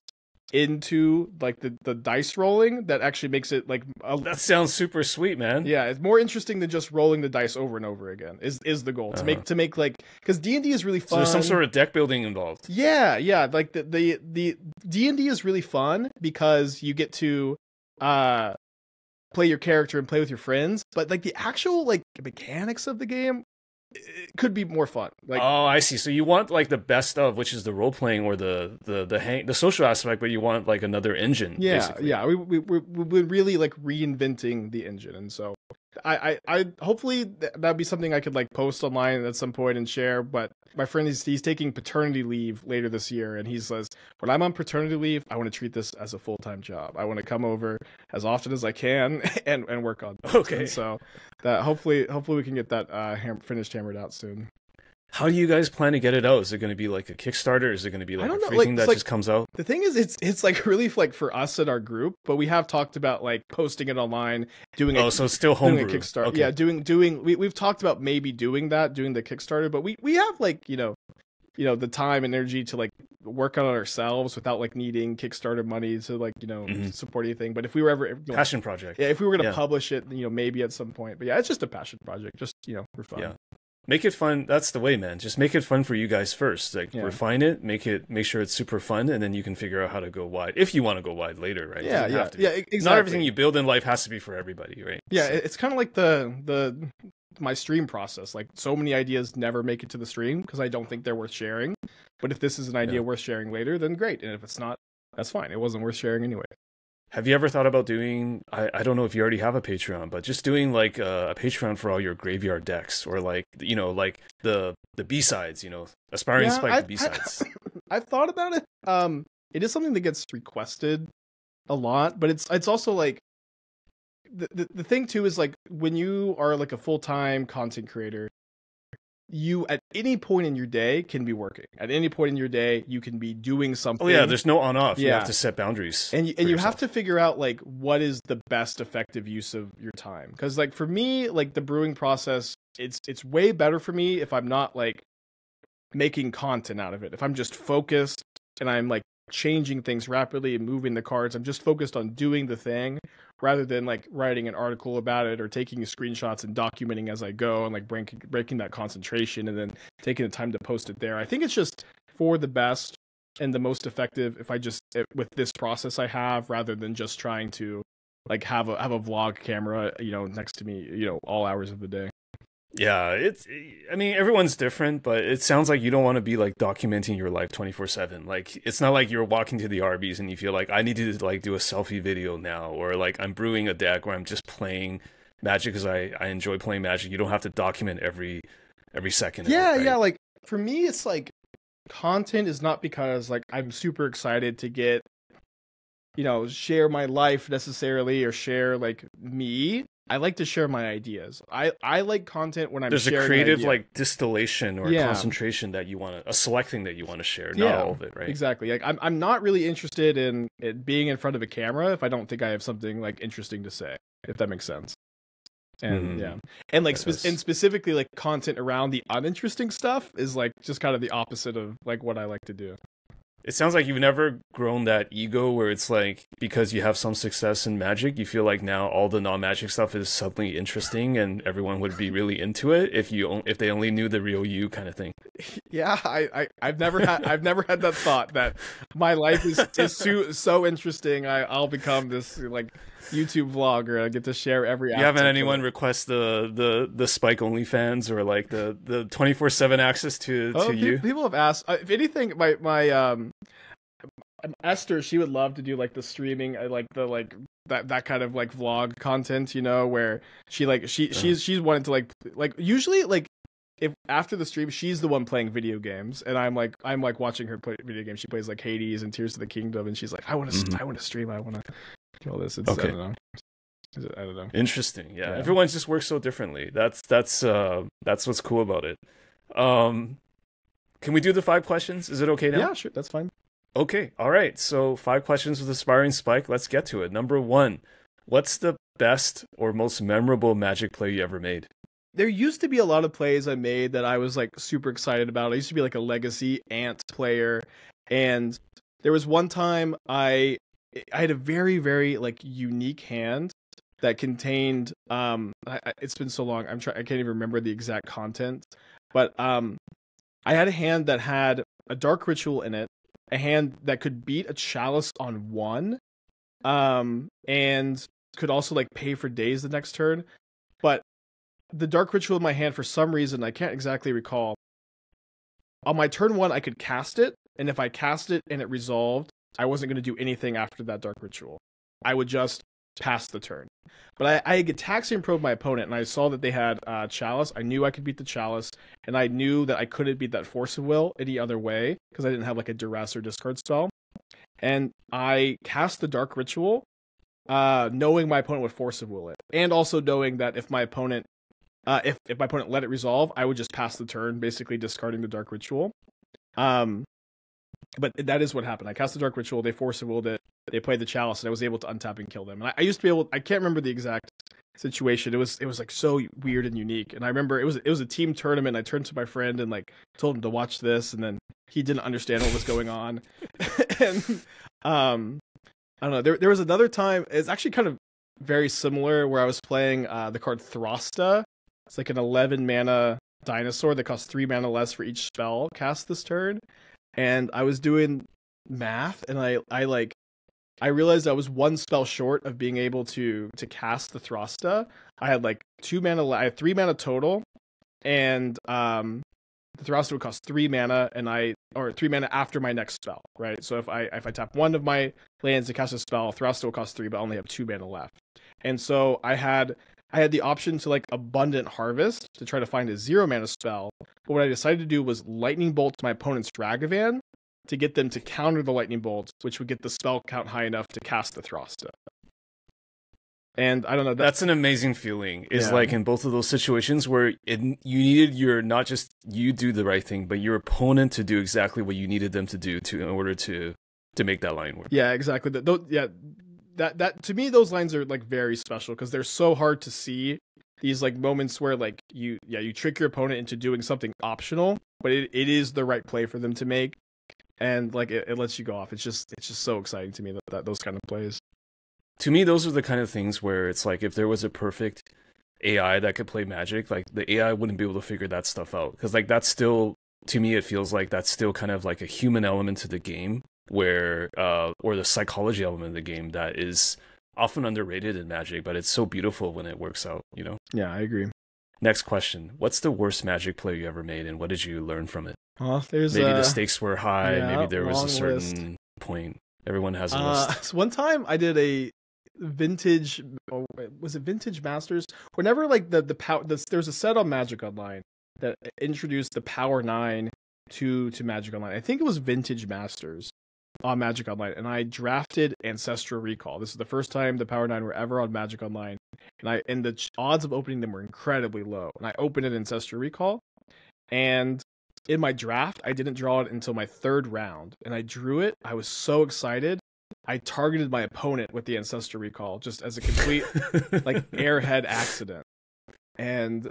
into like the dice rolling that actually makes it like that sounds super sweet, man. Yeah, it's more interesting than just rolling the dice over and over again is the goal. To make like, because D&D is really fun. So there's some sort of deck building involved. Yeah, like the D&D is really fun because you get to play your character and play with your friends, but like the actual like mechanics of the game, it could be more fun. Like, oh, I see. So you want like the best of, which is the role playing or the social aspect, but you want like another engine. Yeah, basically. Yeah. We're really like reinventing the engine, and so I hopefully that'd be something I could like post online at some point and share. But my friend he's taking paternity leave later this year, and he says, when I'm on paternity leave, I want to treat this as a full-time job. I want to come over as often as I can and work on this. Okay. And so that hopefully we can get that hammered out soon. How do you guys plan to get it out? Is it going to be like a Kickstarter? Is it going to be like a free thing that just comes out? The thing is, it's like really like for us in our group, but we have talked about like posting it online, doing so it's still homebrew. Doing a Kickstarter. Okay. Yeah, we've talked about maybe doing the Kickstarter, but we have like the time and energy to like work on it ourselves without like needing Kickstarter money to like support anything. But if we were ever passion project, if we were going to publish it, maybe at some point. But yeah, it's just a passion project, just for fun. Yeah. Make it fun. That's the way, man. Just make it fun for you guys first. Like refine it, make sure it's super fun, and then you can figure out how to go wide if you want to go wide later, right? Yeah, exactly. Not everything you build in life has to be for everybody, right? Yeah, so it's kind of like my stream process. Like so many ideas never make it to the stream because I don't think they're worth sharing. But if this is an idea worth sharing later, then great. And if it's not, that's fine. It wasn't worth sharing anyway. Have you ever thought about doing, I don't know if you already have a Patreon, but just doing like a Patreon for all your graveyard decks, or like, you know, like the B-sides, you know, Aspiring Spike, the B-sides. I've thought about it. It is something that gets requested a lot, but it's also like the thing too is like when you are like a full-time content creator, you at any point in your day can be working. At any point in your day, you can be doing something. Oh yeah, there's no on-off. You have to set boundaries. And you have to figure out like what is the best effective use of your time. Because like for me, like the brewing process, it's way better for me if I'm not like making content out of it. If I'm just focused and I'm like changing things rapidly and moving the cards, I'm just focused on doing the thing rather than like writing an article about it or taking screenshots and documenting as I go and like breaking that concentration and then taking the time to post it there. I think it's just for the best and the most effective if I just with this process I have, rather than just trying to like have a vlog camera, you know, next to me, you know, all hours of the day. Yeah, I mean, everyone's different, but it sounds like you don't want to be like documenting your life 24/7. Like, it's not like you're walking to the Arby's and you feel like I need to like do a selfie video now, or like I'm brewing a deck where I'm just playing Magic because I enjoy playing Magic. You don't have to document every second. Yeah, right? yeah. Like for me, it's like content is not because like I'm super excited to get, you know, share my life necessarily or share like me. I like to share my ideas. I like content when I'm there's sharing a creative like distillation or Yeah. concentration that you want to, a select thing that you want to share, not all of it, right? Exactly. Like I'm not really interested in it being in front of a camera if I don't think I have something like interesting to say, if that makes sense. And yeah, and like and specifically like content around the uninteresting stuff is like just kind of the opposite of like what I like to do. It sounds like you've never grown that ego where it's like, because you have some success in Magic, you feel like now all the non-Magic stuff is suddenly interesting and everyone would be really into it if they only knew the real you, kind of thing. Yeah, I've never had that thought that my life is so interesting. I'll become this like YouTube vlogger. I get to share every. You haven't anyone request the Spike OnlyFans or like the 24/7 access to you? People have asked. If anything, my Esther, she would love to do like the streaming, like the like that kind of like vlog content, you know, where she's wanted to like usually like if after the stream she's the one playing video games and I'm like watching her play video games. She plays like Hades and Tears of the Kingdom and she's like I want to stream. I want to do all this. It's, okay. I don't know. Interesting. Yeah. Everyone just works so differently. That's what's cool about it. Can we do the 5 questions? Is it okay now? Yeah, sure. That's fine. Okay. All right. So 5 questions with Aspiring Spike. Let's get to it. Number 1, what's the best or most memorable Magic play you ever made? There used to be a lot of plays I made that I was like super excited about. I used to be like a legacy Ant player. And there was one time I had a very, very like unique hand that contained, it's been so long. I can't even remember the exact content, but, I had a hand that had a dark ritual in it, a hand that could beat a chalice on 1, and could also like pay for days the next turn. But the dark ritual in my hand, for some reason, I can't exactly recall. On my turn 1, I could cast it, and if I cast it and it resolved, I wasn't going to do anything after that dark ritual. I would just pass the turn. But I Gitaxian probed my opponent, and I saw that they had Chalice. I knew I could beat the Chalice, and I knew that I couldn't beat that Force of Will any other way, because I didn't have like a Duress or Discard spell. And I cast the Dark Ritual, knowing my opponent would Force of Will it, and also knowing that if my opponent if my opponent let it resolve, I would just pass the turn, basically discarding the Dark Ritual. But that is what happened. I cast the Dark Ritual, they Force of Willed it, they played the Chalice, and I was able to untap and kill them. And I used to be able, I can't remember the exact situation. It was like so weird and unique. And I remember it was a team tournament. I turned to my friend and like told him to watch this, and then he didn't understand what was going on. And I don't know. There was another time. It's actually kind of very similar where I was playing the card Throsta. It's like an 11 mana dinosaur that costs 3 mana less for each spell cast this turn. And I was doing math, and I realized I was 1 spell short of being able to cast the Throsta. I had like 2 mana, I had 3 mana total, and the Thruster would cost 3 mana, or 3 mana after my next spell, right? So if I tap one of my lands to cast a spell, Thruster will cost 3, but I only have 2 mana left. And so I had the option to like Abundant Harvest to try to find a 0 mana spell. But what I decided to do was Lightning Bolt my opponent's Dragavan to get them to counter the Lightning Bolt, which would get the spell count high enough to cast the Thruster. And I don't know. That's an amazing feeling. Is like in both of those situations where you needed your, not just you do the right thing, but your opponent to do exactly what you needed them to do in order to make that line work. Yeah, exactly. That to me, those lines are like very special because they're so hard to see. These like moments where like you trick your opponent into doing something optional, but it is the right play for them to make, and like it lets you go off. It's just so exciting to me that those kind of plays. To me, those are the kind of things where it's like if there was a perfect AI that could play Magic, like the AI wouldn't be able to figure that stuff out. Because like that's still, to me, it feels like that's still kind of like a human element to the game, where or the psychology element of the game that is often underrated in Magic, but it's so beautiful when it works out, you know? Yeah, I agree. Next question. What's the worst Magic play you ever made, and what did you learn from it? Maybe the stakes were high, maybe there was a certain list. point. Everyone has a list. So one time I did a vintage, was it Vintage Masters? Whenever like the power, there's a set on Magic Online that introduced the Power 9 to Magic Online. I think it was Vintage Masters on Magic Online, and I drafted Ancestral Recall. This is the first time the Power 9 were ever on Magic Online, and the odds of opening them were incredibly low. And I opened an Ancestral Recall, and in my draft, I didn't draw it until my 3rd round, and I drew it. I was so excited. I targeted my opponent with the Ancestral Recall just as a complete like airhead accident, and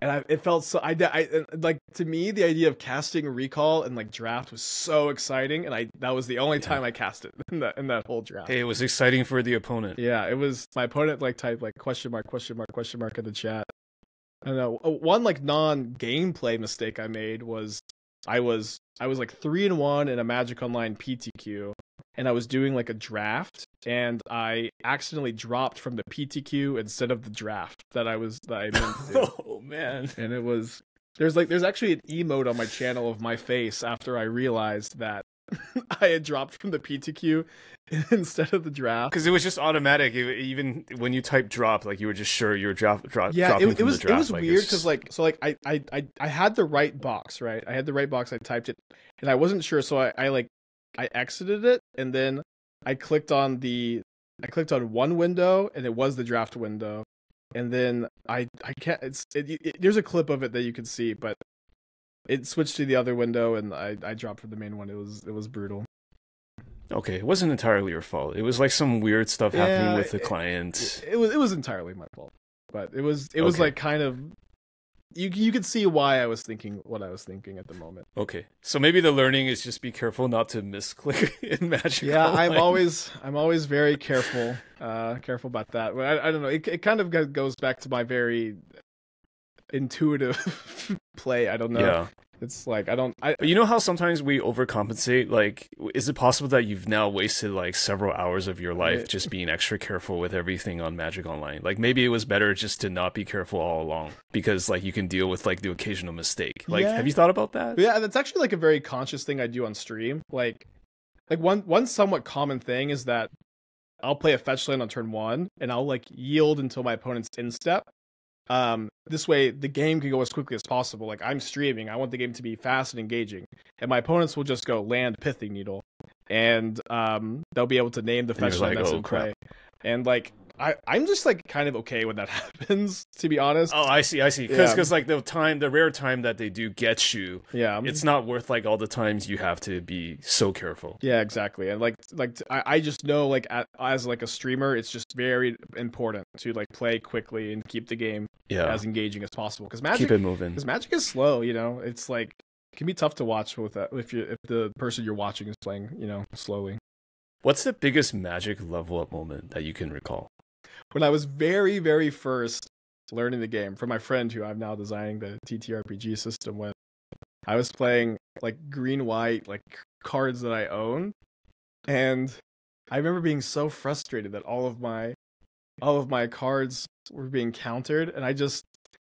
it felt so. I like, to me, the idea of casting Recall and like draft was so exciting, and that was the only time I cast it in that whole draft. Hey, it was exciting for the opponent. Yeah, it was. My opponent like typed like question mark in the chat. I don't know. One like non-gameplay mistake I made was I was like 3-1 in a Magic Online PTQ, and I was doing like a draft, and I accidentally dropped from the PTQ instead of the draft that I meant to do. Oh man! And it was there's actually an emote on my channel of my face after I realized that I had dropped from the PTQ instead of the draft, because it was just automatic. Even when you type drop, like you were just sure you were dropping from the draft. It was weird because I had the right box, right? I had the right box. I typed it, and I wasn't sure, so I exited it, and then I clicked on one window, and it was the draft window, and then I can't. There's a clip of it that you can see, but it switched to the other window, and I dropped from the main one. It was brutal. Okay, it wasn't entirely your fault. It was like some weird stuff happening with the client. It was entirely my fault, but it was like kind of. You could see why I was thinking what I was thinking at the moment. Okay, so maybe the learning is just be careful not to misclick in Magic. Yeah, Online. I'm always very careful about that. But I don't know. It kind of goes back to my very intuitive play. I don't know. Yeah. It's like But you know how sometimes we overcompensate? Like, is it possible that you've now wasted like several hours of your life just being extra careful with everything on Magic Online? Like, maybe it was better just to not be careful all along, because like you can deal with like the occasional mistake. Like, have you thought about that? Yeah, that's actually like a very conscious thing I do on stream. Like one somewhat common thing is that I'll play a fetch land on turn 1, and I'll like yield until my opponent's instep. This way the game can go as quickly as possible. Like, I'm streaming, I want the game to be fast and engaging, and my opponents will just go land Pithing Needle, and they'll be able to name the fetch land that's in play. And like I'm just like kind of okay when that happens, to be honest. Oh, I see. Because like the rare time that they do get you, it's not worth like all the times you have to be so careful. Yeah, exactly. And I just know, like, as like a streamer, it's just very important to like play quickly and keep the game as engaging as possible. Because Magic, keep it moving. Because Magic is slow. You know, it's like it can be tough to watch with that if the person you're watching is playing, you know, slowly. What's the biggest Magic level up moment that you can recall? When I was very, very first learning the game from my friend who I'm now designing the TTRPG system with, I was playing like green-white, like cards that I own, and I remember being so frustrated that all of my cards were being countered, and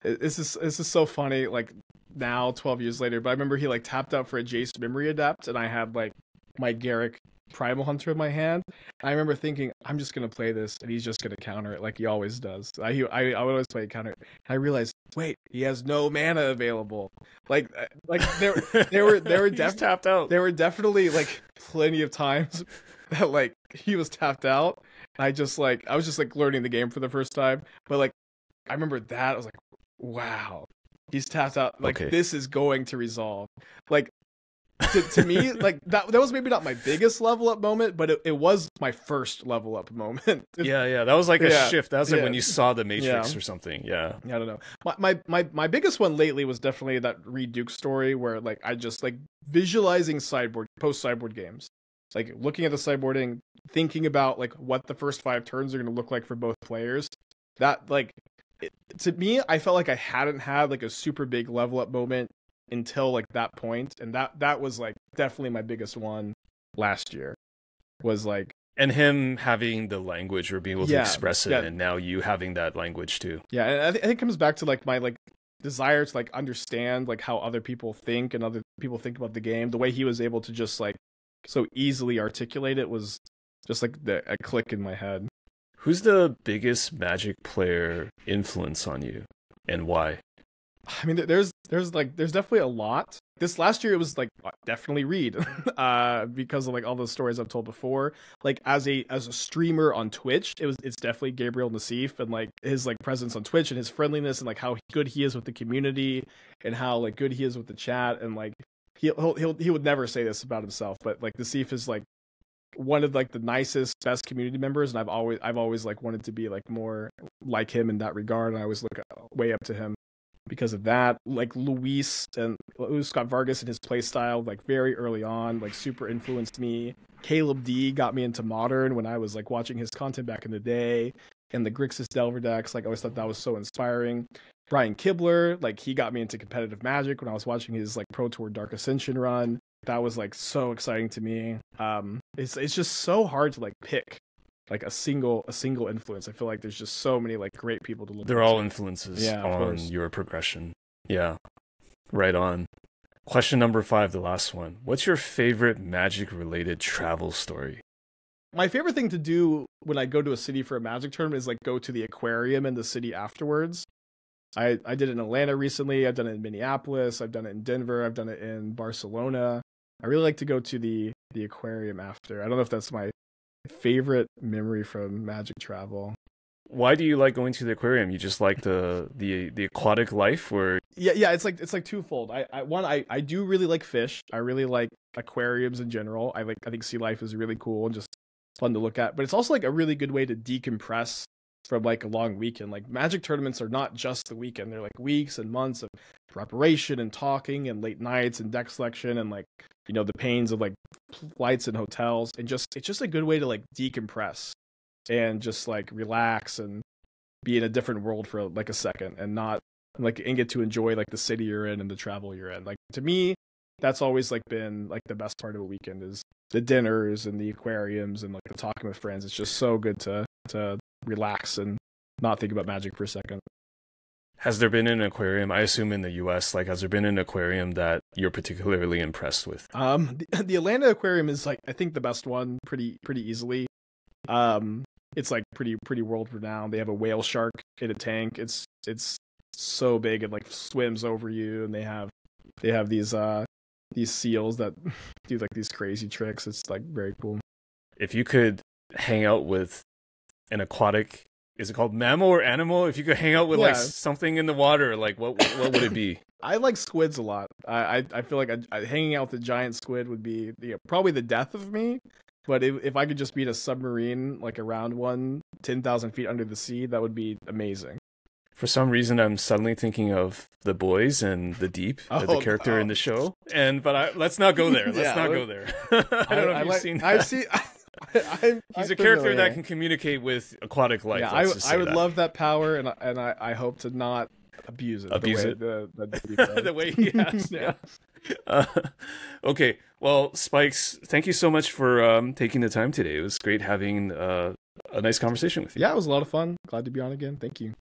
this is so funny. Like, now 12 years later, but I remember he like tapped out for a Jace Memory Adept, and I had like my Garrick Primal Hunter in my hand. I remember thinking, I'm just gonna play this, and he's just gonna counter it like he always does. I would always play counter. And I realized, wait, he has no mana available. Like there were tapped out. There were definitely like plenty of times that like he was tapped out. I was just like learning the game for the first time, but like I remember that I was like, wow, he's tapped out. Like this is going to resolve. Like. To me, like that was maybe not my biggest level up moment, but it was my first level up moment. Yeah, that was like a shift. That was like when you saw the Matrix or something. Yeah, I don't know. My biggest one lately was definitely that Reid Duke story, where like I just like visualizing post sideboard games, like looking at the sideboarding, thinking about like what the first 5 turns are going to look like for both players. That like to me, I felt like I hadn't had like a super big level up moment until like that point, and that was like definitely my biggest one last year, was like, and him having the language or being able to express it, and now you having that language too. Yeah, and I think it comes back to like my like desire to like understand like how other people think and other people think about the game. The way he was able to just like so easily articulate it was just like a click in my head. Who's the biggest Magic player influence on you, and why? I mean, there's definitely a lot. This last year it was like definitely Reid, because of like all those stories I've told before. Like as a streamer on Twitch, it's definitely Gabriel Nassif, and like his like presence on Twitch and his friendliness and like how good he is with the community and how like good he is with the chat, and like he would never say this about himself, but like Nassif is like one of like the nicest, best community members, and I've always like wanted to be like more like him in that regard, and I always look way up to him because of that. Like Luis Scott Vargas and his play style, like very early on, like super influenced me. Caleb D got me into Modern when I was like watching his content back in the day, and the Grixis Delver decks, like I always thought that was so inspiring. Brian Kibler, like he got me into competitive Magic when I was watching his like Pro Tour Dark Ascension run. That was like so exciting to me. It's just so hard to like pick like a single influence. I feel like there's just so many like great people to look. They're all influences on your progression. Yeah, right on. Question number 5, the last one. What's your favorite Magic related travel story? My favorite thing to do when I go to a city for a Magic tournament is like go to the aquarium in the city afterwards. I did it in Atlanta recently. I've done it in Minneapolis. I've done it in Denver. I've done it in Barcelona. I really like to go to the aquarium after. I don't know if that's my favorite memory from Magic travel. Why do you like going to the aquarium? You just like the aquatic life, or yeah, it's like twofold. I do really like fish. I really like aquariums in general. I think sea life is really cool and just fun to look at. But it's also like a really good way to decompress from like a long weekend. Like Magic tournaments are not just the weekend. They're like weeks and months of preparation and talking and late nights and deck selection and like, you know, the pains of like flights and hotels, and it's just a good way to like decompress and just like relax and be in a different world for like a second and not like and get to enjoy like the city you're in and the travel you're in. Like to me, that's always like been like the best part of a weekend is the dinners and the aquariums and like the talking with friends. It's just so good to relax and not think about Magic for a second. Has there been an aquarium, I assume in the US, like has there been an aquarium that you're particularly impressed with? The Atlanta aquarium is like I think the best one pretty easily. It's like pretty world renowned. They have a whale shark in a tank. It's so big it like swims over you, and they have these seals that do like these crazy tricks. It's like very cool. If you could hang out with an aquatic, is it called mammal or animal? If you could hang out with like something in the water, like what would it be? I like squids a lot. I feel like hanging out with a giant squid would be probably the death of me. But if I could just be in a submarine, like around one, 10,000 feet under the sea, that would be amazing. For some reason, I'm suddenly thinking of The Boys and The Deep, the character in the show. But let's not go there. Let's not go there. I don't know if you've seen that. I've seen. He's a character that can communicate with aquatic life. Yeah, I would love that power, and I hope to not abuse it. The way he has. Yeah. Okay. Well, Spikes, thank you so much for taking the time today. It was great having a nice conversation with you. Yeah, it was a lot of fun. Glad to be on again. Thank you.